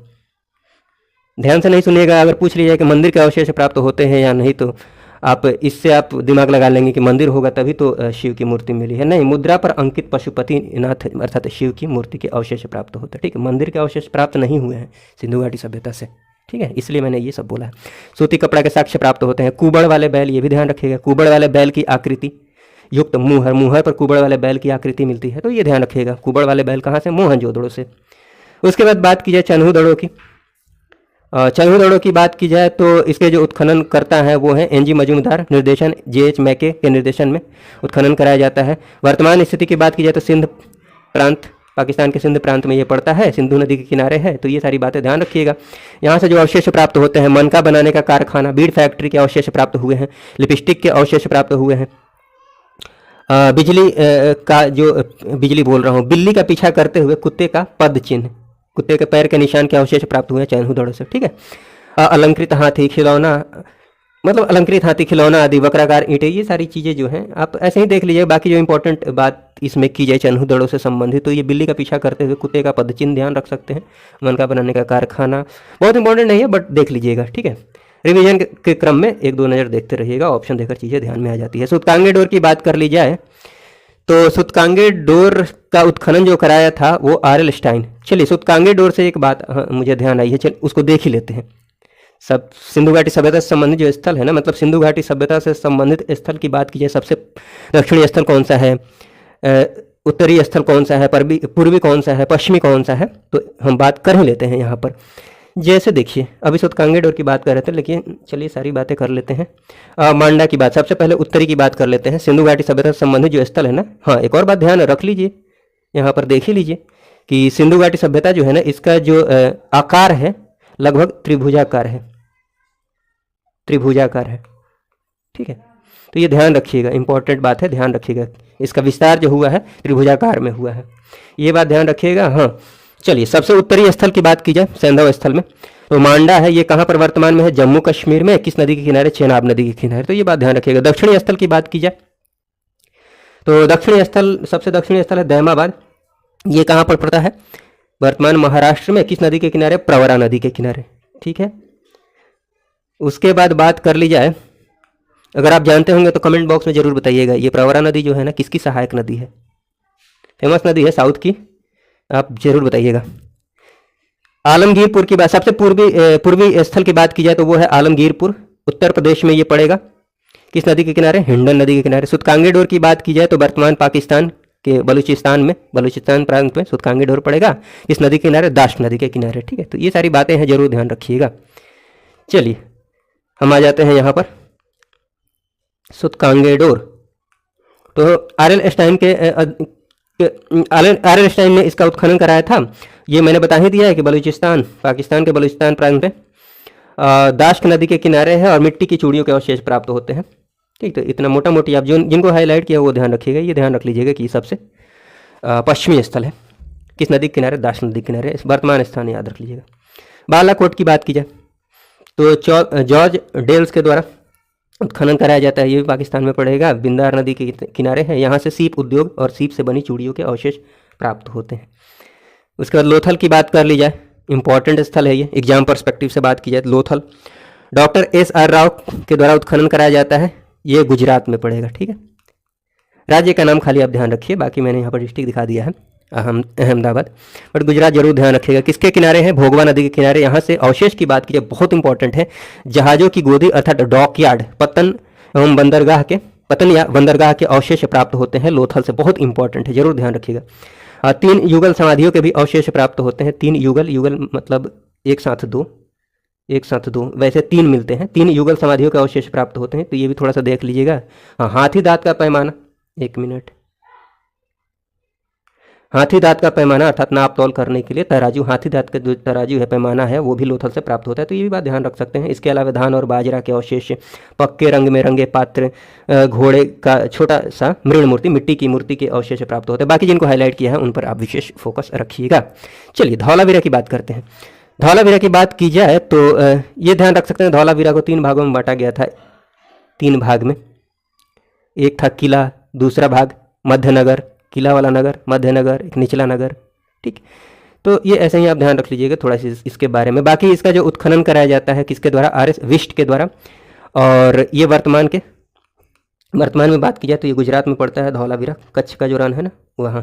ध्यान से नहीं सुनिएगा। अगर पूछ लिया जाए कि मंदिर के अवशेष प्राप्त होते हैं या नहीं, तो आप इससे आप दिमाग लगा लेंगे कि मंदिर होगा तभी तो शिव की मूर्ति मिली है, नहीं, मुद्रा पर अंकित पशुपतिनाथ अर्थात शिव की मूर्ति के अवशेष प्राप्त होते हैं, ठीक है। मंदिर के अवशेष प्राप्त नहीं हुए हैं सिंधु घाटी सभ्यता से, ठीक है, इसलिए मैंने ये सब बोला है। सूती कपड़ा के साक्ष्य प्राप्त होते हैं। कुबड़ वाले बैल, ये भी ध्यान रखिएगा, कुबड़ वाले बैल की आकृति युक्त मुहर, मुहर पर कुबड़ वाले बैल की आकृति मिलती है, तो ये ध्यान रखिएगा। कुबड़ वाले बैल कहाँ से, मोहनजोदड़ो से। उसके बाद बात की जाए चन्हू की, चन्हू की बात की जाए तो इसके जो उत्खनन करता है वो है एनजी मजूमदार, निर्देशन जेएच मैके के निर्देशन में उत्खनन कराया जाता है। वर्तमान स्थिति की बात की जाए तो सिंध प्रांत, पाकिस्तान के सिंध प्रांत में ये पड़ता है, सिंधु नदी के किनारे है, तो ये सारी बातें ध्यान रखिएगा। यहाँ से जो अवशेष प्राप्त होते हैं, मनका बनाने का कारखाना, बीड फैक्ट्री के अवशेष प्राप्त हुए हैं, लिपस्टिक के अवशेष प्राप्त हुए हैं, बिजली का जो, बिजली बोल रहा हूँ, बिल्ली का पीछा करते हुए कुत्ते का पद चिन्ह, कुत्ते के पैर के निशान के अवशेष प्राप्त हुए हैं चन्हू से, ठीक है। अलंकृत हाथी खिलौना, मतलब अलंकृत हाथी खिलौना आदि, वक्राकार ईंटें, ये सारी चीज़ें जो हैं आप ऐसे ही देख लीजिए। बाकी जो इंपॉर्टेंट बात इसमें की जाए चन्हू से संबंधित, तो ये बिल्ली का पीछा करते हुए कुत्ते का पदचिन्ह ध्यान रख सकते हैं। मनका बनाने का कारखाना बहुत इंपॉर्टेंट नहीं है बट देख लीजिएगा, ठीक है। रिवीजन के क्रम में एक दो नज़र देखते रहिएगा, ऑप्शन देकर चीज़ें ध्यान में आ जाती है। सूतकांगे डोर की बात कर ली जाए तो सूतकांगे डोर का उत्खनन जो कराया था वो आर.एल. स्टाइन। चलिए सूतकांगे डोर से एक बात मुझे ध्यान आई है, चल उसको देख ही लेते हैं। सब सिंधु घाटी सभ्यता से संबंधित जो स्थल है ना, मतलब सिंधु घाटी सभ्यता से संबंधित स्थल की बात की जाए, सबसे दक्षिणी स्थल कौन सा है, उत्तरी स्थल कौन सा है, पूर्वी कौन सा है, पश्चिमी कौन सा है, तो हम बात कर ही लेते हैं यहाँ पर। जैसे देखिए अभी सूतकांगे डोर की बात कर रहे थे, लेकिन चलिए सारी बातें कर लेते हैं। मांडा की बात, सबसे पहले उत्तरी की बात कर लेते हैं। सिंधु घाटी सभ्यता से संबंधित जो स्थल है ना, हाँ एक और बात ध्यान रख लीजिए, यहाँ पर देख ही लीजिए कि सिंधु घाटी सभ्यता जो है ना, इसका जो आकार है लगभग त्रिभुजाकार है, त्रिभुजाकार है, ठीक है। तो ये ध्यान रखिएगा, इंपॉर्टेंट बात है, ध्यान रखिएगा। इसका विस्तार जो हुआ है त्रिभुजाकार में हुआ है, ये बात ध्यान रखिएगा। हाँ चलिए सबसे उत्तरी स्थल की बात की जाए, सैंधव स्थल में तो मांडा है, ये कहाँ पर वर्तमान में है, जम्मू कश्मीर में, किस नदी के किनारे, चेनाब नदी के किनारे, तो ये बात ध्यान रखिएगा। दक्षिणी स्थल की बात की जाए तो दक्षिणी स्थल, सबसे दक्षिणी स्थल है दैमाबाद, ये कहाँ पर पड़ता है, वर्तमान महाराष्ट्र में, किस नदी के किनारे, प्रवरा नदी के किनारे, ठीक है। उसके बाद बात कर ली जाए, अगर आप जानते होंगे तो कमेंट बॉक्स में जरूर बताइएगा, ये प्रवरा नदी जो है ना किसकी सहायक नदी है, फेमस नदी है साउथ की, आप जरूर बताइएगा। आलमगीरपुर की बात, सबसे पूर्वी स्थल की बात की जाए तो वो है आलमगीरपुर, उत्तर प्रदेश में ये पड़ेगा। किस नदी के किनारे? हिंडन नदी के किनारे। सुतकांगी डोर की बात की जाए तो वर्तमान पाकिस्तान के बलूचिस्तान प्रांत में सुतकांगी डोर पड़ेगा। इस नदी के किनारे दाश्त नदी के किनारे। ठीक है, तो ये सारी बातें हैं, जरूर ध्यान रखिएगा। चलिए हम आ जाते हैं यहाँ पर सुतकांगी डोर। तो आर.एल. स्टाइन ने इसका उत्खनन कराया था। ये मैंने बता ही दिया है कि पाकिस्तान के बलूचिस्तान प्रांत में दाश्त नदी के किनारे है और मिट्टी की चूड़ियों के अवशेष प्राप्त होते हैं। ठीक, तो इतना मोटा मोटी आप जिनको हाईलाइट किया वो ध्यान रखिएगा। ये ध्यान रख लीजिएगा कि सबसे पश्चिमी स्थल है किस नदी के किनारे? दाश्त नदी के किनारे। वर्तमान स्थान याद रख लीजिएगा। बालाकोट की बात की जाए तो जॉर्ज डेल्स के द्वारा उत्खनन कराया जाता है। ये भी पाकिस्तान में पड़ेगा, बिंदार नदी के किनारे है। यहाँ से सीप उद्योग और सीप से बनी चूड़ियों के अवशेष प्राप्त होते हैं। उसके बाद लोथल की बात कर ली जाए, इंपॉर्टेंट स्थल है ये, एग्जाम पर्सपेक्टिव से बात की जाए तो लोथल डॉक्टर S.R. राव के द्वारा उत्खनन कराया जाता है। ये गुजरात में पड़ेगा। ठीक है, राज्य का नाम खाली आप ध्यान रखिए, बाकी मैंने यहाँ पर डिस्ट्रिक्ट दिखा दिया है अहमदाबाद, बट गुजरात जरूर ध्यान रखिएगा। किसके किनारे है? भोगवा नदी के किनारे। यहाँ से अवशेष की बात की जाए, बहुत इंपॉर्टेंट है, जहाजों की गोदी अर्थात डॉकयार्ड, पतन या बंदरगाह के अवशेष प्राप्त होते हैं लोथल से। बहुत इंपॉर्टेंट है, जरूर ध्यान रखिएगा। 3 युगल समाधियों के भी अवशेष प्राप्त होते हैं। 3 युगल मतलब एक साथ दो, वैसे 3 मिलते हैं। 3 युगल समाधियों के अवशेष प्राप्त होते हैं, तो ये भी थोड़ा सा देख लीजिएगा। हाँ, हाथी दांत का पैमाना, 1 मिनट, हाथी दांत का पैमाना अर्थात नाप तौल करने के लिए तराजू, हाथी दांत का जो तराजू है, पैमाना है, वो भी लोथल से प्राप्त होता है। तो ये भी बात ध्यान रख सकते हैं। इसके अलावा धान और बाजरा के अवशेष, पक्के रंग में रंगे पात्र, घोड़े का छोटा सा मृण मूर्ति, मिट्टी की मूर्ति के अवशेष प्राप्त होते हैं। बाकी जिनको हाईलाइट किया है उन पर आप विशेष फोकस रखिएगा। चलिए धौलावीरा की बात करते हैं। धौलावीरा की बात की जाए तो ये ध्यान रख सकते हैं, धौलावीरा को 3 भागों में बांटा गया था। 3 भाग में, एक था किला, दूसरा भाग मध्यनगर, किला वाला नगर, मध्यनगर, एक निचला नगर। ठीक, तो ये ऐसे ही आप ध्यान रख लीजिएगा थोड़ा सा इसके बारे में। बाकी इसका जो उत्खनन कराया जाता है किसके द्वारा? R.S. विष्ट के द्वारा। और ये वर्तमान में बात की जाए तो ये गुजरात में पड़ता है धौलावीरा, कच्छ का जो रन है ना वहाँ।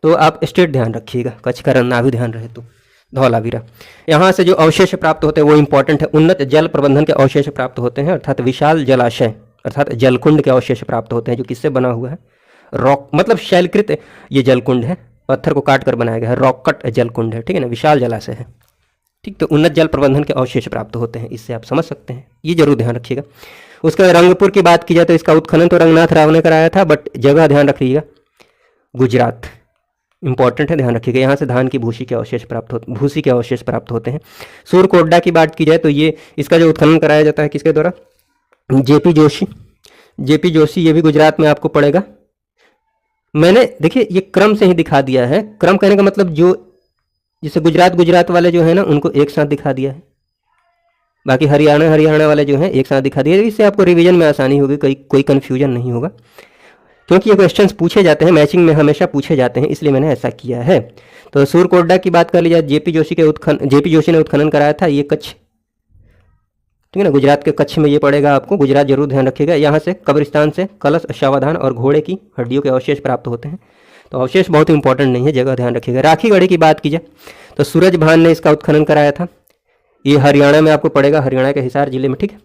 तो आप स्टेट ध्यान रखिएगा, कच्छ का रन ना भी ध्यान रहे तो धौलावीरा। यहाँ से जो अवशेष प्राप्त होते हैं वो इंपॉर्टेंट है। उन्नत जल प्रबंधन के अवशेष प्राप्त होते हैं, अर्थात विशाल जलाशय अर्थात जलकुंड के अवशेष प्राप्त होते हैं, जो किससे बना हुआ है? रॉक मतलब शैलकृत ये जलकुंड है, पत्थर को काट कर बनाया गया है, रॉक कट जलकुंड है। ठीक है ना, विशाल जलाशय है। ठीक, तो उन्नत जल प्रबंधन के अवशेष प्राप्त होते हैं, इससे आप समझ सकते हैं, ये जरूर ध्यान रखिएगा। उसके बाद रंगपुर की बात की जाए तो इसका उत्खनन तो रंगनाथ राव ने कराया था, बट जगह ध्यान रखिएगा, गुजरात इंपॉर्टेंट है, ध्यान रखिएगा। यहाँ से धान की भूसी के अवशेष प्राप्त होते हैं। सूरकोटडा की बात की जाए तो ये इसका जो उत्खनन कराया जाता है किसके द्वारा? जेपी जोशी, ये भी गुजरात में आपको पड़ेगा। मैंने देखिए ये क्रम से ही दिखा दिया है, क्रम कहने का मतलब जो जैसे गुजरात वाले जो है ना उनको एक साथ दिखा दिया है, बाकी हरियाणा वाले जो हैं एक साथ दिखा दिया। इससे आपको रिवीजन में आसानी होगी, कोई कन्फ्यूजन नहीं होगा, क्योंकि ये क्वेश्चंस पूछे जाते हैं, मैचिंग में हमेशा पूछे जाते हैं, इसलिए मैंने ऐसा किया है। तो सूरकोटडा की बात कर ली जाए, जेपी जोशी ने उत्खनन कराया था, ये कच्छ, ठीक है ना, गुजरात के कच्छ में ये पड़ेगा आपको, गुजरात जरूर ध्यान रखिएगा। यहाँ से कब्रिस्तान से कलश, अश्वावधान और घोड़े की हड्डियों के अवशेष प्राप्त होते हैं। तो अवशेष बहुत इंपॉर्टेंट नहीं है, जगह ध्यान रखिएगा। राखीगढ़ी की बात की जाए तो सूरज भान ने इसका उत्खनन कराया था, ये हरियाणा में आपको पड़ेगा, हरियाणा के हिसार जिले में। ठीक है,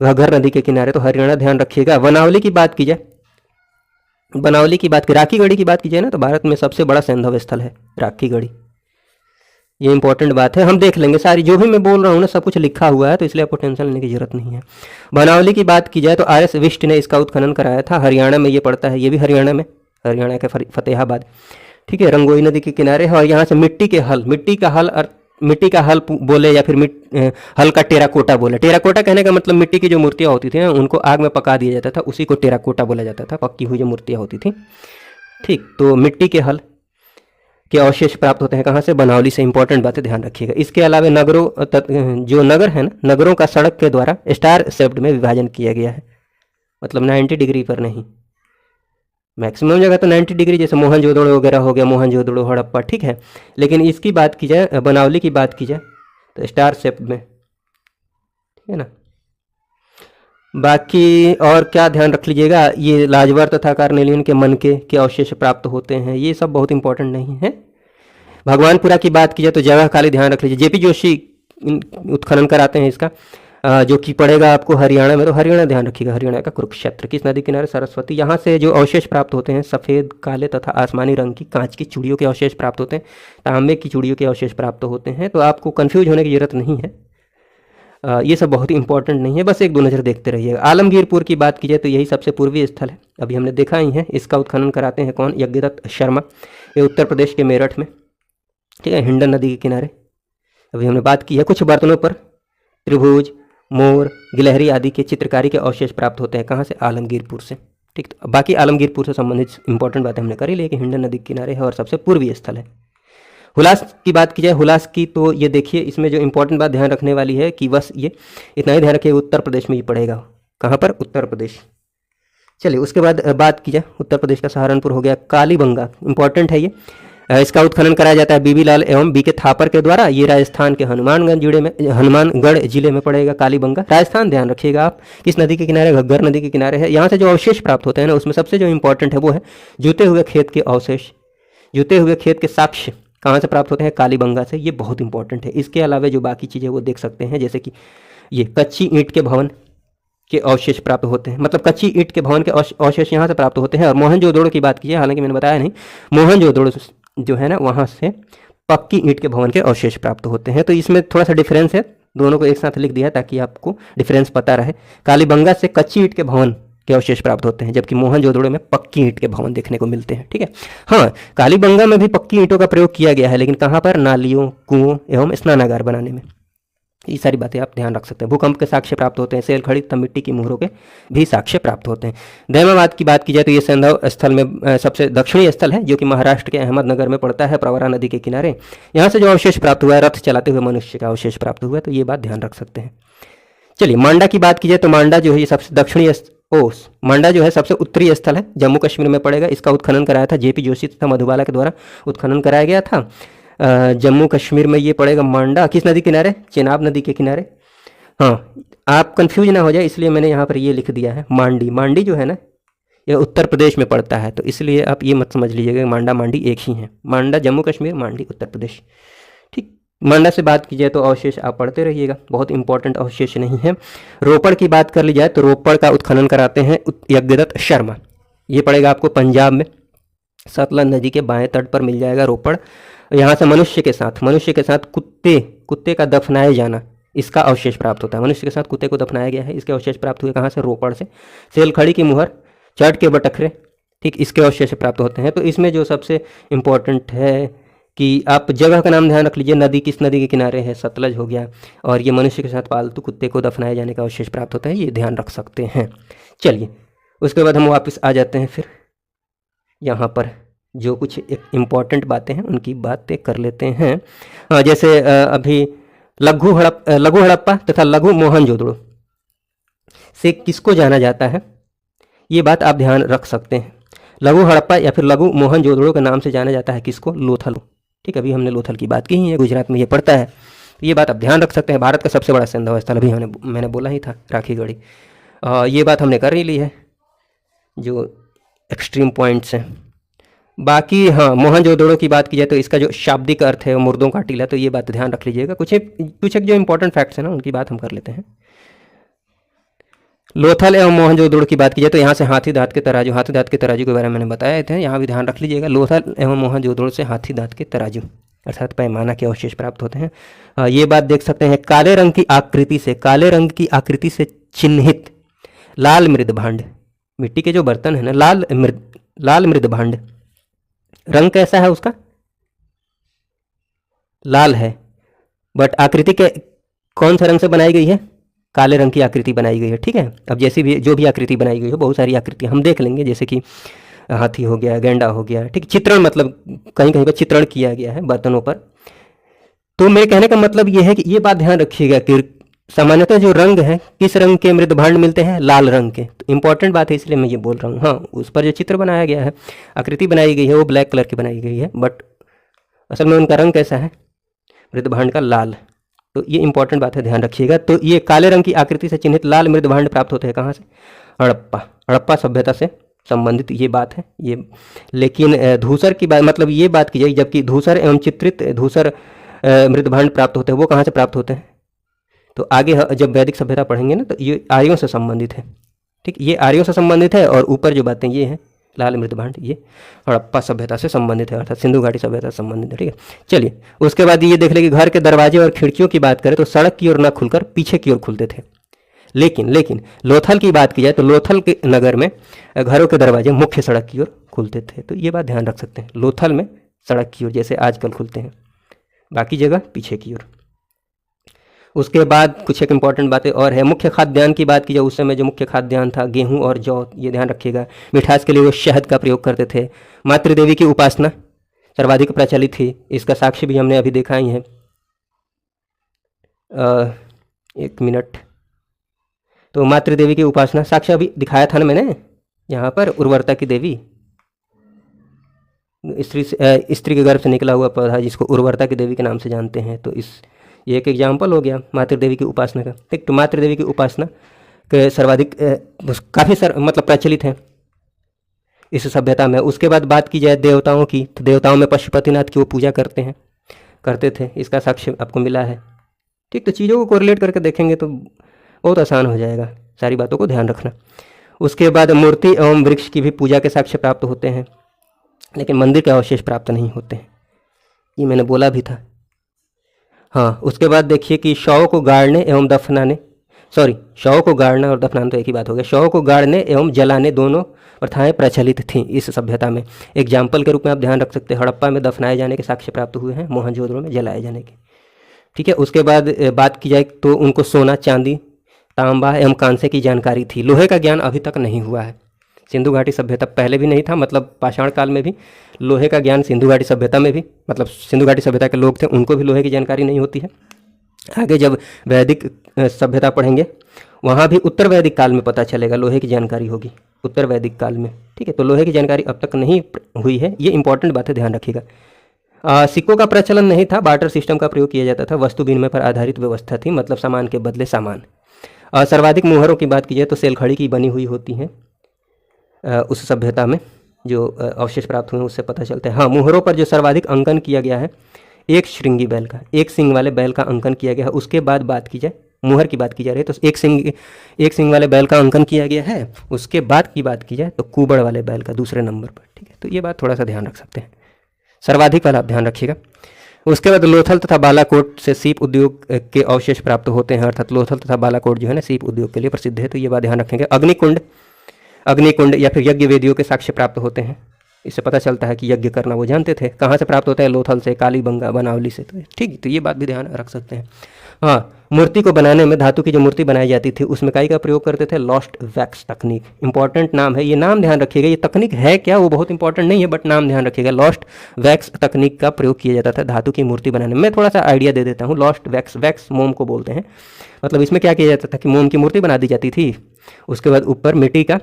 घग्गर नदी के किनारे, तो हरियाणा ध्यान रखिएगा। वनावली की बात की जाए, राखीगढ़ी की बात की जाए ना तो भारत में सबसे बड़ा सैंधव स्थल है राखीगढ़ी, ये इंपॉर्टेंट बात है, हम देख लेंगे सारी, जो भी मैं बोल रहा हूँ ना सब कुछ लिखा हुआ है, तो इसलिए आपको टेंशन लेने की जरूरत नहीं है। बनावली की बात की जाए तो R.S. विष्ट ने इसका उत्खनन कराया था, हरियाणा में ये पड़ता है, ये भी हरियाणा के फतेहाबाद। ठीक है, रंगोई नदी के किनारे है। और यहाँ से मिट्टी का हल बोले या फिर हल का टेराकोटा बोले। टेराकोटा कहने का मतलब मिट्टी की जो मूर्तियाँ होती थी उनको आग में पका दिया जाता था, उसी को टेराकोटा बोला जाता था, पक्की हुई जो मूर्तियाँ होती थी। ठीक, तो मिट्टी के हल के अवशेष प्राप्त होते हैं कहाँ से? बनावली से। इंपॉर्टेंट बातें ध्यान रखिएगा। इसके अलावा जो नगर है ना, नगरों का सड़क के द्वारा स्टार शेप्ड में विभाजन किया गया है, मतलब 90 डिग्री पर नहीं, मैक्सिमम जगह तो 90 डिग्री, जैसे मोहनजोदड़ो वगैरह हो गया, मोहनजोदड़ो, हड़प्पा। ठीक है, लेकिन इसकी बात की जाए, बनावली की बात की जाए तो स्टार शेप्ड में, ठीक है ना। बाकी और क्या ध्यान रख लीजिएगा, ये लाजवर तथा कार्नेलियन के मनके के अवशेष प्राप्त होते हैं, ये सब बहुत इंपॉर्टेंट नहीं है। भगवानपुरा की बात की जाए तो जगह खाली ध्यान रख लीजिए, जेपी जोशी उत्खनन कराते हैं इसका, जो कि पड़ेगा आपको हरियाणा में। तो हरियाणा ध्यान रखिएगा, हरियाणा का कुरुक्षेत्र। किस नदी किनारे? सरस्वती। यहाँ से जो अवशेष प्राप्त होते हैं सफ़ेद, काले तथा आसमानी रंग की कांच की चूड़ियों के अवशेष प्राप्त होते हैं, तांबे की चूड़ियों के अवशेष प्राप्त होते हैं। तो आपको कन्फ्यूज होने की जरूरत नहीं है, ये सब बहुत ही इंपॉर्टेंट नहीं है, बस एक दो नज़र देखते रहिएगा। आलमगीरपुर की बात की जाए तो यही सबसे पूर्वी स्थल है, अभी हमने देखा ही है। इसका उत्खनन कराते हैं कौन? यज्ञदत्त शर्मा। ये उत्तर प्रदेश के मेरठ में, ठीक है, हिंडन नदी के किनारे। अभी हमने बात की है। कुछ बर्तनों पर त्रिभुज, मोर, गिलहरी आदि के चित्रकारी के अवशेष प्राप्त होते हैं। कहाँ से? आलमगीरपुर से। ठीक, तो बाकी आलमगीरपुर से संबंधित इंपॉर्टेंट बातें हमने करी, लेकिन हिंडन नदी के किनारे है और सबसे पूर्वी स्थल है। हुलास की बात की जाए, हुलास की तो ये देखिए, इसमें जो इंपॉर्टेंट बात ध्यान रखने वाली है कि बस ये इतना ही ध्यान रखिए, उत्तर प्रदेश में ये पड़ेगा। कहाँ पर? उत्तर प्रदेश। चलिए उसके बाद बात की जाए, उत्तर प्रदेश का सहारनपुर हो गया। कालीबंगा इंपॉर्टेंट है ये, इसका उत्खनन कराया जाता है बीबी लाल एवं बी के थापर के द्वारा। ये राजस्थान के हनुमानगढ़ जिले में पड़ेगा कालीबंगा, राजस्थान। ध्यान रखिएगा आप, किस नदी के किनारे? घग्गर नदी के किनारे है। यहाँ से जो अवशेष प्राप्त होते हैं ना, उसमें सबसे जो इंपॉर्टेंट है वो है जूते हुए खेत के अवशेष, जूते हुए खेत के साक्ष्य कहाँ से प्राप्त होते हैं? कालीबंगा से। ये बहुत इंपॉर्टेंट है। इसके अलावा जो बाकी चीज़ें वो देख सकते हैं, जैसे कि ये कच्ची ईंट के भवन के अवशेष प्राप्त होते हैं, मतलब कच्ची ईंट के भवन के अवशेष यहाँ से प्राप्त होते हैं। और मोहनजोदड़ो की बात कीजिए, हालांकि मैंने बताया नहीं, मोहनजोदड़ो जो है ना, वहाँ से पक्की ईंट के भवन के अवशेष प्राप्त होते हैं। तो इसमें थोड़ा सा डिफरेंस है, दोनों को एक साथ लिख दिया ताकि आपको डिफरेंस पता रहे। कालीबंगा से कच्ची ईंट के भवन के अवशेष प्राप्त होते हैं, जबकि मोहनजोदड़ो में पक्की ईंट के भवन देखने को मिलते हैं। ठीक है, हाँ, कालीबंगा में भी पक्की ईंटों का प्रयोग किया गया है, लेकिन कहाँ पर? नालियों, कुओं एवं स्नानागार बनाने में। ये सारी बातें आप ध्यान रख सकते हैं। भूकंप के साक्ष्य प्राप्त होते हैं, सेल खड़ी तथा मिट्टी की मुहरों के भी साक्ष्य प्राप्त होते हैं। दैमाबाद की बात की जाए तो ये सैंधव स्थल में सबसे दक्षिणी स्थल है, जो कि महाराष्ट्र के अहमदनगर में पड़ता है, प्रवरा नदी के किनारे। यहाँ से जो अवशेष प्राप्त हुआ है, रथ चलाते हुए मनुष्य का अवशेष प्राप्त हुआ है, तो ये बात ध्यान रख सकते हैं। चलिए मांडा की बात की जाए तो मांडा जो है ये सबसे दक्षिणी मांडा जो है सबसे उत्तरी स्थल है, जम्मू कश्मीर में पड़ेगा। इसका उत्खनन कराया था जेपी जोशी तथा मधुबाला के द्वारा उत्खनन कराया गया था। जम्मू कश्मीर में ये पड़ेगा मांडा। किस नदी किनारे? चेनाब नदी के किनारे। हाँ, आप कंफ्यूज ना हो जाए इसलिए मैंने यहाँ पर ये लिख दिया है मांडी। मांडी जो है ना, यह उत्तर प्रदेश में पड़ता है, तो इसलिए आप ये मत समझ लीजिएगा मांडा मांडी एक ही है। मांडा जम्मू कश्मीर, मांडी उत्तर प्रदेश। ठीक, मांडा से बात की जाए तो अवशेष आप पढ़ते रहिएगा, बहुत इंपॉर्टेंट अवशेष नहीं है। रोपड़ की बात कर ली जाए तो रोपड़ का उत्खनन कराते हैं यज्ञदत्त शर्मा। ये पड़ेगा आपको पंजाब में, सतलज नदी के बाएं तट पर मिल जाएगा रोपड़। यहाँ से मनुष्य के साथ कुत्ते का दफनाए जाना, इसका अवशेष प्राप्त होता है। मनुष्य के साथ कुत्ते को दफनाया गया है, इसके अवशेष प्राप्त हुए कहाँ से? रोपड़ से। सेलखड़ी की मुहर, चट के बटखरे, ठीक, इसके अवशेष प्राप्त होते हैं। तो इसमें जो सबसे इम्पोर्टेंट है कि आप जगह का नाम ध्यान रख लीजिए, नदी किस नदी के किनारे है, सतलज हो गया, और ये मनुष्य के साथ पालतू कुत्ते को दफनाए जाने का अवशेष प्राप्त होता है, ये ध्यान रख सकते हैं। चलिए उसके बाद हम वापस आ जाते हैं, फिर यहाँ पर जो कुछ एक इम्पॉर्टेंट बातें हैं उनकी बातें कर लेते हैं। जैसे अभी लघु हड़प्पा तथा लघु मोहनजोदड़ो से किसको जाना जाता है, ये बात आप ध्यान रख सकते हैं। लघु हड़प्पा या फिर लघु मोहनजोदड़ो के नाम से जाना जाता है किसको? लोथल। ठीक, अभी हमने लोथल की बात की ही है, गुजरात में ये पड़ता है, तो ये बात आप ध्यान रख सकते हैं। भारत का सबसे बड़ा सैंधव स्थल अभी मैंने बोला ही था, राखीगढ़ी। ये बात हमने कर ही ली है, जो एक्सट्रीम पॉइंट्स हैं। बाकी हाँ, मोहनजोदड़ो की बात की जाए तो इसका जो शाब्दिक अर्थ है वो मुर्दों का टीला, तो ये बात ध्यान रख लीजिएगा। कुछ एक जो इंपॉर्टेंट फैक्ट्स हैं ना, उनकी बात हम कर लेते हैं। लोथल एवं मोहनजोदड़ो की बात की जाए तो यहाँ से हाथी दांत के तराजू के बारे में मैंने बताए थे, यहाँ भी ध्यान रख लीजिएगा। लोथल एवं मोहनजोदड़ो से हाथी दांत के तराजू अर्थात पैमाना के अवशेष प्राप्त होते हैं। ये बात देख सकते हैं। काले रंग की आकृति से चिन्हित लाल मृद भांड, मिट्टी के जो बर्तन है ना, लाल मृद भांड, रंग कैसा है उसका? लाल है, बट आकृति के कौन सा रंग से बनाई गई है? काले रंग की आकृति बनाई गई है। ठीक है, अब जैसी भी जो भी आकृति बनाई गई है, बहुत सारी आकृतियां हम देख लेंगे, जैसे कि हाथी हो गया, गेंडा हो गया, ठीक, चित्रण, मतलब कहीं कहीं पर चित्रण किया गया है बर्तनों पर। तो मेरे कहने का मतलब ये है कि ये बात ध्यान रखिएगा कि सामान्यतः जो रंग है, किस रंग के मृद भांड मिलते हैं? लाल रंग के। तो इंपॉर्टेंट बात है, इसलिए मैं ये बोल रहा हूँ। हाँ, उस पर जो चित्र बनाया गया है, आकृति बनाई गई है, वो ब्लैक कलर की बनाई गई है, बट असल में उनका रंग कैसा है? मृद भांड का लाल। तो ये इंपॉर्टेंट बात है, ध्यान रखिएगा। तो ये काले रंग की आकृति से चिन्हित लाल मृद भांड प्राप्त होते हैं कहाँ से? हड़प्पा सभ्यता से संबंधित ये बात है ये। लेकिन धूसर की बात मतलब ये बात की जाएगी, जबकि धूसर एवं चित्रित धूसर मृदभांड प्राप्त होते हैं, वो कहाँ से प्राप्त होते हैं? तो आगे जब वैदिक सभ्यता पढ़ेंगे ना तो ये आर्यों से संबंधित है। ठीक, ये आर्यों से संबंधित है, और ऊपर जो बातें ये हैं लाल मृदभांड, ये हड़प्पा सभ्यता से संबंधित है, अर्थात सिंधु घाटी सभ्यता से संबंधित है। ठीक है, चलिए उसके बाद ये देख ले कि घर के दरवाजे और खिड़कियों की बात करें तो सड़क की ओर न खुलकर पीछे की ओर खुलते थे। लेकिन लोथल की बात की जाए तो लोथल के नगर में घरों के दरवाजे मुख्य सड़क की ओर खुलते थे। तो ये बात ध्यान रख सकते हैं, लोथल में सड़क की ओर जैसे आजकल खुलते हैं, बाकी जगह पीछे की ओर। उसके बाद कुछ एक इंपॉर्टेंट बातें और है। मुख्य खाद्यान्न की बात की जाए, उस समय जो मुख्य खाद्यान्न था गेहूं और जौ, ये ध्यान रखिएगा। मिठास के लिए वो शहद का प्रयोग करते थे। मातृदेवी की उपासना सर्वाधिक प्रचलित थी, इसका साक्ष्य भी हमने अभी देखा ही है। एक मिनट, तो मातृदेवी की उपासना साक्ष्य अभी दिखाया था ना मैंने यहाँ पर, उर्वरता की देवी, स्त्री के गर्भ से निकला हुआ पौधा जिसको उर्वरता की देवी के नाम से जानते हैं। तो ये एक एग्जाम्पल हो गया मातृदेवी की उपासना का। ठीक, तो मातृदेवी की उपासना के सर्वाधिक काफ़ी मतलब प्रचलित है इस सभ्यता में। उसके बाद बात की जाए देवताओं की, तो देवताओं में पशुपतिनाथ की वो पूजा करते थे, इसका साक्ष्य आपको मिला है। ठीक, तो चीज़ों को कोरिलेट करके देखेंगे तो बहुत आसान हो जाएगा, सारी बातों को ध्यान रखना। उसके बाद मूर्ति एवं वृक्ष की भी पूजा के साक्ष्य प्राप्त होते हैं, लेकिन मंदिर के अवशेष प्राप्त नहीं होते हैं, ये मैंने बोला भी था। हाँ, उसके बाद देखिए कि शवों को गाड़ने एवं दफनाने, शवों को गाड़ना और दफनाना तो एक ही बात हो गया। शवों को गाड़ने एवं जलाने दोनों प्रथाएं प्रचलित थीं इस सभ्यता में। एग्जाम्पल के रूप में आप ध्यान रख सकते हैं, हड़प्पा में दफनाए जाने के साक्ष्य प्राप्त हुए हैं, मोहनजोदड़ो में जलाए जाने के। ठीक है, उसके बाद बात की जाए तो उनको सोना, चांदी, तांबा एवं कांसे की जानकारी थी। लोहे का ज्ञान अभी तक नहीं हुआ है। सिंधु घाटी सभ्यता पहले भी नहीं था, मतलब पाषाण काल में भी लोहे का ज्ञान सिंधु घाटी सभ्यता में भी, मतलब सिंधु घाटी सभ्यता के लोग थे उनको भी लोहे की जानकारी नहीं होती है। आगे जब वैदिक सभ्यता पढ़ेंगे वहाँ भी उत्तर वैदिक काल में पता चलेगा, लोहे की जानकारी होगी उत्तर वैदिक काल में। ठीक है, तो लोहे की जानकारी अब तक नहीं हुई है, ये इंपॉर्टेंट बात है, ध्यान रखिएगा। सिक्कों का प्रचलन नहीं था, बार्टर सिस्टम का प्रयोग किया जाता था, वस्तु विनिमय पर आधारित व्यवस्था थी, मतलब सामान के बदले सामान। सर्वाधिक मुहरों की बात की जाए तो सेलखड़ी की बनी हुई होती हैं उस सभ्यता में, जो अवशेष प्राप्त हुए हैं उससे पता चलता है। हाँ, मुहरों पर जो सर्वाधिक अंकन किया गया है एक श्रृंगी बैल का, एक सिंग वाले बैल का अंकन किया गया है। उसके बाद बात की जाए, मुहर की बात की जा रही है तो एक सिंग वाले बैल का अंकन किया गया है। उसके बाद की बात की जाए तो कुबड़ वाले बैल का दूसरे नंबर पर। ठीक है, तो ये बात थोड़ा सा ध्यान रख सकते हैं, सर्वाधिक वाला आप ध्यान रखिएगा। उसके बाद लोथल तथा बालाकोट से सीप उद्योग के अवशेष प्राप्त होते हैं, अर्थात लोथल तथा बालाकोट जो है ना सीप उद्योग के लिए प्रसिद्ध है, तो ये बात ध्यान रखेंगे। अग्निकुंड या फिर यज्ञ वेदियों के साक्ष्य प्राप्त होते हैं, इससे पता चलता है कि यज्ञ करना वो जानते थे। कहाँ से प्राप्त होता है? लोथल से, कालीबंगा, बनावली से। तो ठीक, तो ये बात भी ध्यान रख सकते हैं। हाँ, मूर्ति को बनाने में धातु की जो मूर्ति बनाई जाती थी उसमें काई का प्रयोग करते थे, लॉस्ट वैक्स तकनीक। इंपॉर्टेंट नाम है, ये नाम ध्यान रखिएगा। ये तकनीक है क्या वो बहुत इंपॉर्टेंट नहीं है, बट नाम ध्यान रखिएगा। लॉस्ट वैक्स तकनीक का प्रयोग किया जाता था धातु की मूर्ति बनाने में। मैं थोड़ा सा आइडिया दे देता हूँ। लॉस्ट वैक्स, वैक्स मोम को बोलते हैं। मतलब इसमें क्या किया जाता था कि मोम की मूर्ति बना दी जाती थी, उसके बाद ऊपर मिट्टी का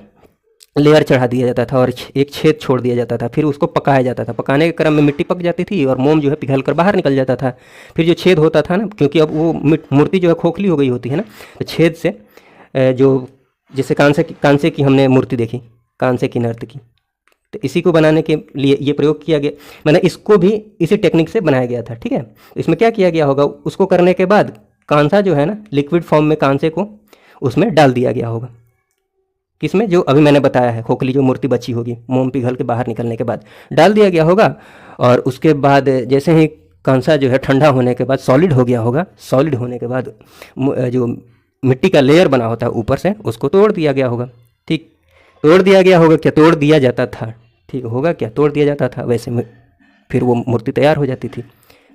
लेयर चढ़ा दिया जाता था और एक छेद छोड़ दिया जाता था, फिर उसको पकाया जाता था। पकाने के क्रम में मिट्टी पक जाती थी और मोम जो है पिघल कर बाहर निकल जाता था। फिर जो छेद होता था ना, क्योंकि अब वो मूर्ति जो है खोखली हो गई होती है ना, तो छेद से जो जैसे कांसे की हमने मूर्ति देखी, कांसे की नर्तकी, तो इसी को बनाने के लिए ये प्रयोग किया गया। मैंने इसको भी इसी टेक्निक से बनाया गया था। ठीक है, इसमें क्या किया गया होगा, उसको करने के बाद कांसा जो है ना, लिक्विड फॉर्म में कांसे को उसमें डाल दिया गया होगा। किसमें? जो अभी मैंने बताया है, खोखली जो मूर्ति बची होगी मोम पिघल के बाहर निकलने के बाद डाल दिया गया होगा। और उसके बाद जैसे ही कांसा जो है ठंडा होने के बाद सॉलिड हो गया होगा, सॉलिड होने के बाद जो मिट्टी का लेयर बना होता है ऊपर से, उसको तोड़ दिया गया होगा। ठीक, तोड़ दिया गया होगा, क्या तोड़ दिया जाता था, ठीक होगा, क्या तोड़ दिया जाता था, वैसे में फिर वो मूर्ति तैयार हो जाती थी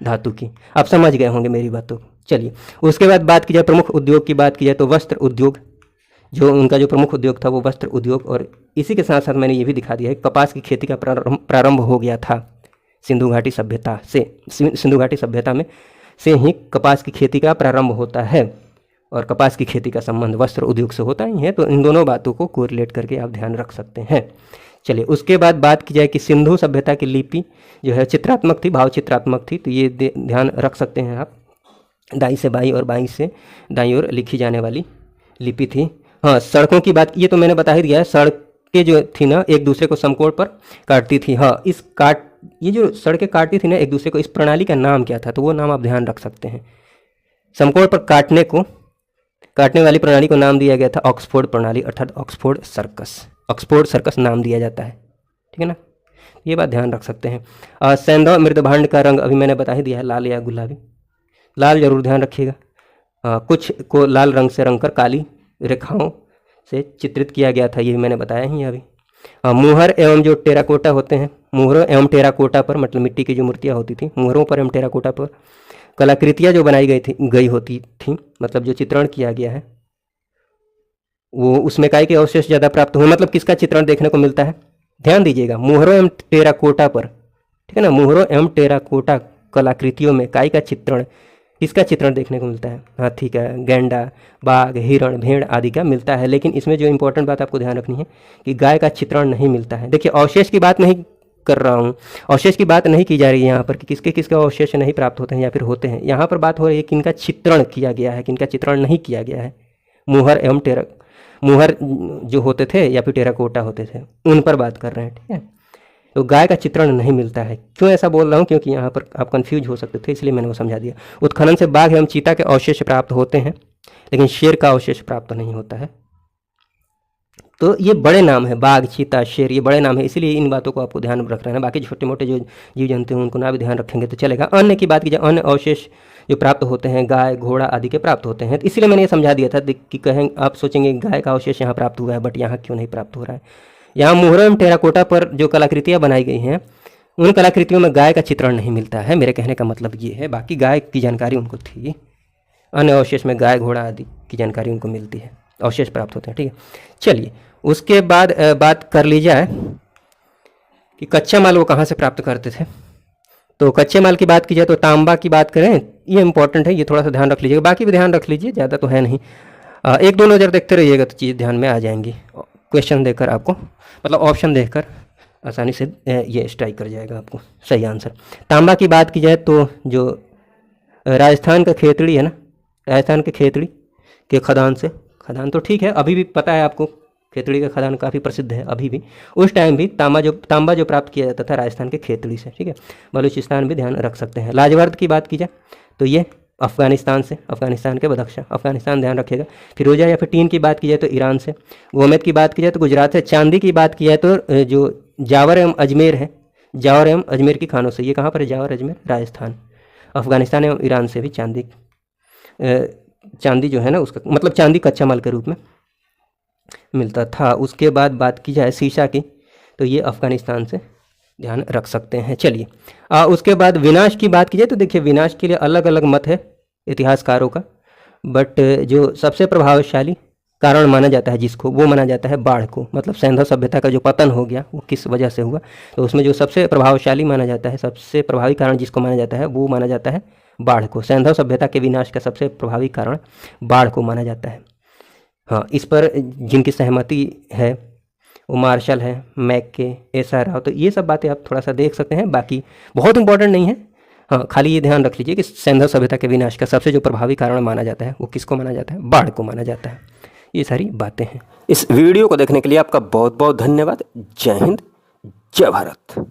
धातु की। आप समझ गए होंगे मेरी बातों को। चलिए, उसके बाद बात की जाए प्रमुख उद्योग की बात की जाए तो वस्त्र उद्योग, जो उनका जो प्रमुख उद्योग था वो वस्त्र उद्योग। और इसी के साथ साथ मैंने ये भी दिखा दिया है, कपास की खेती का प्रारंभ हो गया था सिंधु घाटी सभ्यता से। सिंधु घाटी सभ्यता में से ही कपास की खेती का प्रारंभ होता है, और कपास की खेती का संबंध वस्त्र उद्योग से होता ही है। तो इन दोनों बातों को कोरिलेट करके आप ध्यान रख सकते हैं। चलिए, उसके बाद बात की जाए कि सिंधु सभ्यता की लिपि जो है चित्रात्मक थी, भाव चित्रात्मक थी। तो ये ध्यान रख सकते हैं आप, दाई से बाई और बाई से दाई ओर लिखी जाने वाली लिपि थी। हाँ, सड़कों की बात, ये तो मैंने बता ही दिया है। सड़कें सड़कें जो थी ना एक दूसरे को समकोण पर काटती थी। हाँ, ये जो सड़कें काटती थी ना एक दूसरे को, इस प्रणाली का नाम क्या था? तो वो नाम आप ध्यान रख सकते हैं। समकोण पर काटने वाली प्रणाली को नाम दिया गया था ऑक्सफोर्ड प्रणाली, अर्थात ऑक्सफोर्ड सर्कस नाम दिया जाता है। ठीक है ना, ये बात ध्यान रख सकते हैं। सेंधव मृदभांड का रंग अभी मैंने बता ही दिया है, लाल या गुलाबी। लाल जरूर ध्यान रखिएगा। कुछ को लाल रंग से रंग कर काली रेखाओं से चित्रित किया गया था, ये भी मैंने बताया ही अभी। मुहर एवं जो टेराकोटा होते हैं, मुहरों एवं टेराकोटा पर, मतलब मिट्टी की जो मूर्तियाँ होती थी, मुहरों पर एवं टेराकोटा पर कलाकृतियाँ जो बनाई गई होती थी, मतलब जो चित्रण किया गया है, वो उसमें काय के अवशेष ज़्यादा प्राप्त हुए। मतलब किसका चित्रण देखने को मिलता है? ध्यान दीजिएगा, मुहरों एवं टेराकोटा पर, ठीक है ना, मुहरों एवं टेराकोटा कलाकृतियों में काय का चित्रण, किसका चित्रण देखने को मिलता है? हाथी का, गैंडा, बाघ, हिरण, भेड़ आदि का मिलता है। लेकिन इसमें जो इंपॉर्टेंट बात आपको ध्यान रखनी है कि गाय का चित्रण नहीं मिलता है। देखिए, अवशेष की बात नहीं कर रहा हूँ, अवशेष की बात नहीं की जा रही है यहाँ पर कि किसके किसके अवशेष नहीं प्राप्त होते हैं या फिर होते हैं। यहाँ पर बात हो रही है किनका चित्रण किया गया है, किनका चित्रण नहीं किया गया है। मुहर जो होते थे या फिर टेराकोटा होते थे, उन पर बात कर रहे हैं। ठीक है, तो गाय का चित्रण नहीं मिलता है। क्यों ऐसा बोल रहा हूँ? क्योंकि यहाँ पर आप कंफ्यूज हो सकते थे, इसलिए मैंने वो समझा दिया। उत्खनन से बाघ एवं चीता के अवशेष प्राप्त होते हैं, लेकिन शेर का अवशेष प्राप्त नहीं होता है। तो ये बड़े नाम है, बाघ, चीता, शेर, ये बड़े नाम है, इसीलिए इन बातों को आपको ध्यान रखना है। बाकी छोटे मोटे जो जीव जंतु हैं उनको ना भी ध्यान रखेंगे तो चलेगा। अन्य की बात की जाए, अन्य अवशेष जो प्राप्त होते हैं, गाय, घोड़ा आदि के प्राप्त होते हैं। तो इसीलिए मैंने ये समझा दिया था कि कहें आप सोचेंगे गाय का अवशेष यहाँ प्राप्त हुआ है, बट यहाँ क्यों नहीं प्राप्त हो रहा है? यहाँ मुहरों एवं टेराकोटा पर जो कलाकृतियाँ बनाई गई हैं, उन कलाकृतियों में गाय का चित्रण नहीं मिलता है। मेरे कहने का मतलब ये है, बाकी गाय की जानकारी उनको थी, अन्य अवशेष में गाय, घोड़ा आदि की जानकारी उनको मिलती है, अवशेष प्राप्त होते हैं। ठीक है, चलिए उसके बाद बात कर ली जाए कि कच्चा माल वो कहाँ से प्राप्त करते थे। तो कच्चे माल की बात की जाए तो तांबा की बात करें, ये इंपॉर्टेंट है, ये थोड़ा सा ध्यान रख लीजिएगा। बाकी भी ध्यान रख लीजिए, ज़्यादा तो है नहीं। एक दो नज़र देखते रहिएगा तो चीज़ ध्यान में आ जाएंगी। क्वेश्चन देखकर आपको, मतलब ऑप्शन देखकर आसानी से ये स्ट्राइक कर जाएगा आपको सही आंसर। तांबा की बात की जाए तो जो राजस्थान का खेतड़ी है ना, राजस्थान के खेतड़ी के खदान से, खदान तो ठीक है, अभी भी पता है आपको, खेतड़ी का खदान काफ़ी प्रसिद्ध है अभी भी। उस टाइम भी तांबा जो प्राप्त किया जाता था राजस्थान के खेतड़ी से। ठीक है, बलूचिस्तान भी ध्यान रख सकते हैं। लाजवर्द की बात की जाए तो ये अफगानिस्तान से, अफगानिस्तान के बदख्शां, अफगानिस्तान ध्यान रखिएगा। फिरोजा या फिर टीन की बात की जाए तो ईरान से। गोमेद की बात की जाए तो गुजरात से। चांदी की बात की जाए तो जो जावर एवं अजमेर है, जावर एवं अजमेर की खानों से। ये कहाँ पर है? जावर, अजमेर, राजस्थान। अफगानिस्तान एवं ईरान से भी चांदी जो है ना, उसका मतलब चांदी कच्चा माल के रूप में मिलता था। उसके बाद बात की जाए सीसा की तो ये अफगानिस्तान से, ध्यान रख सकते हैं। चलिए उसके बाद विनाश की बात की जाए तो देखिए, विनाश के लिए अलग अलग मत है इतिहासकारों का, बट जो सबसे प्रभावशाली कारण माना जाता है जिसको, वो माना जाता है बाढ़ को। मतलब सैंधव सभ्यता का जो पतन हो गया वो किस वजह से हुआ, तो उसमें जो सबसे प्रभावशाली माना जाता है, सबसे प्रभावी कारण जिसको माना जाता है वो माना जाता है बाढ़ को। सैंधव सभ्यता के विनाश का सबसे प्रभावी कारण बाढ़ को माना जाता है। हाँ, इस पर जिनकी सहमति है वो मार्शल है, मैक्के, एस.आर. राव। तो ये सब बातें आप थोड़ा सा देख सकते हैं, बाकी बहुत इंपॉर्टेंट नहीं है। हाँ, खाली ये ध्यान रख लीजिए कि सैंधव सभ्यता के विनाश का सबसे जो प्रभावी कारण माना जाता है वो किसको माना जाता है? बाढ़ को माना जाता है। ये सारी बातें हैं। इस वीडियो को देखने के लिए आपका बहुत बहुत धन्यवाद। जय हिंद, जय भारत।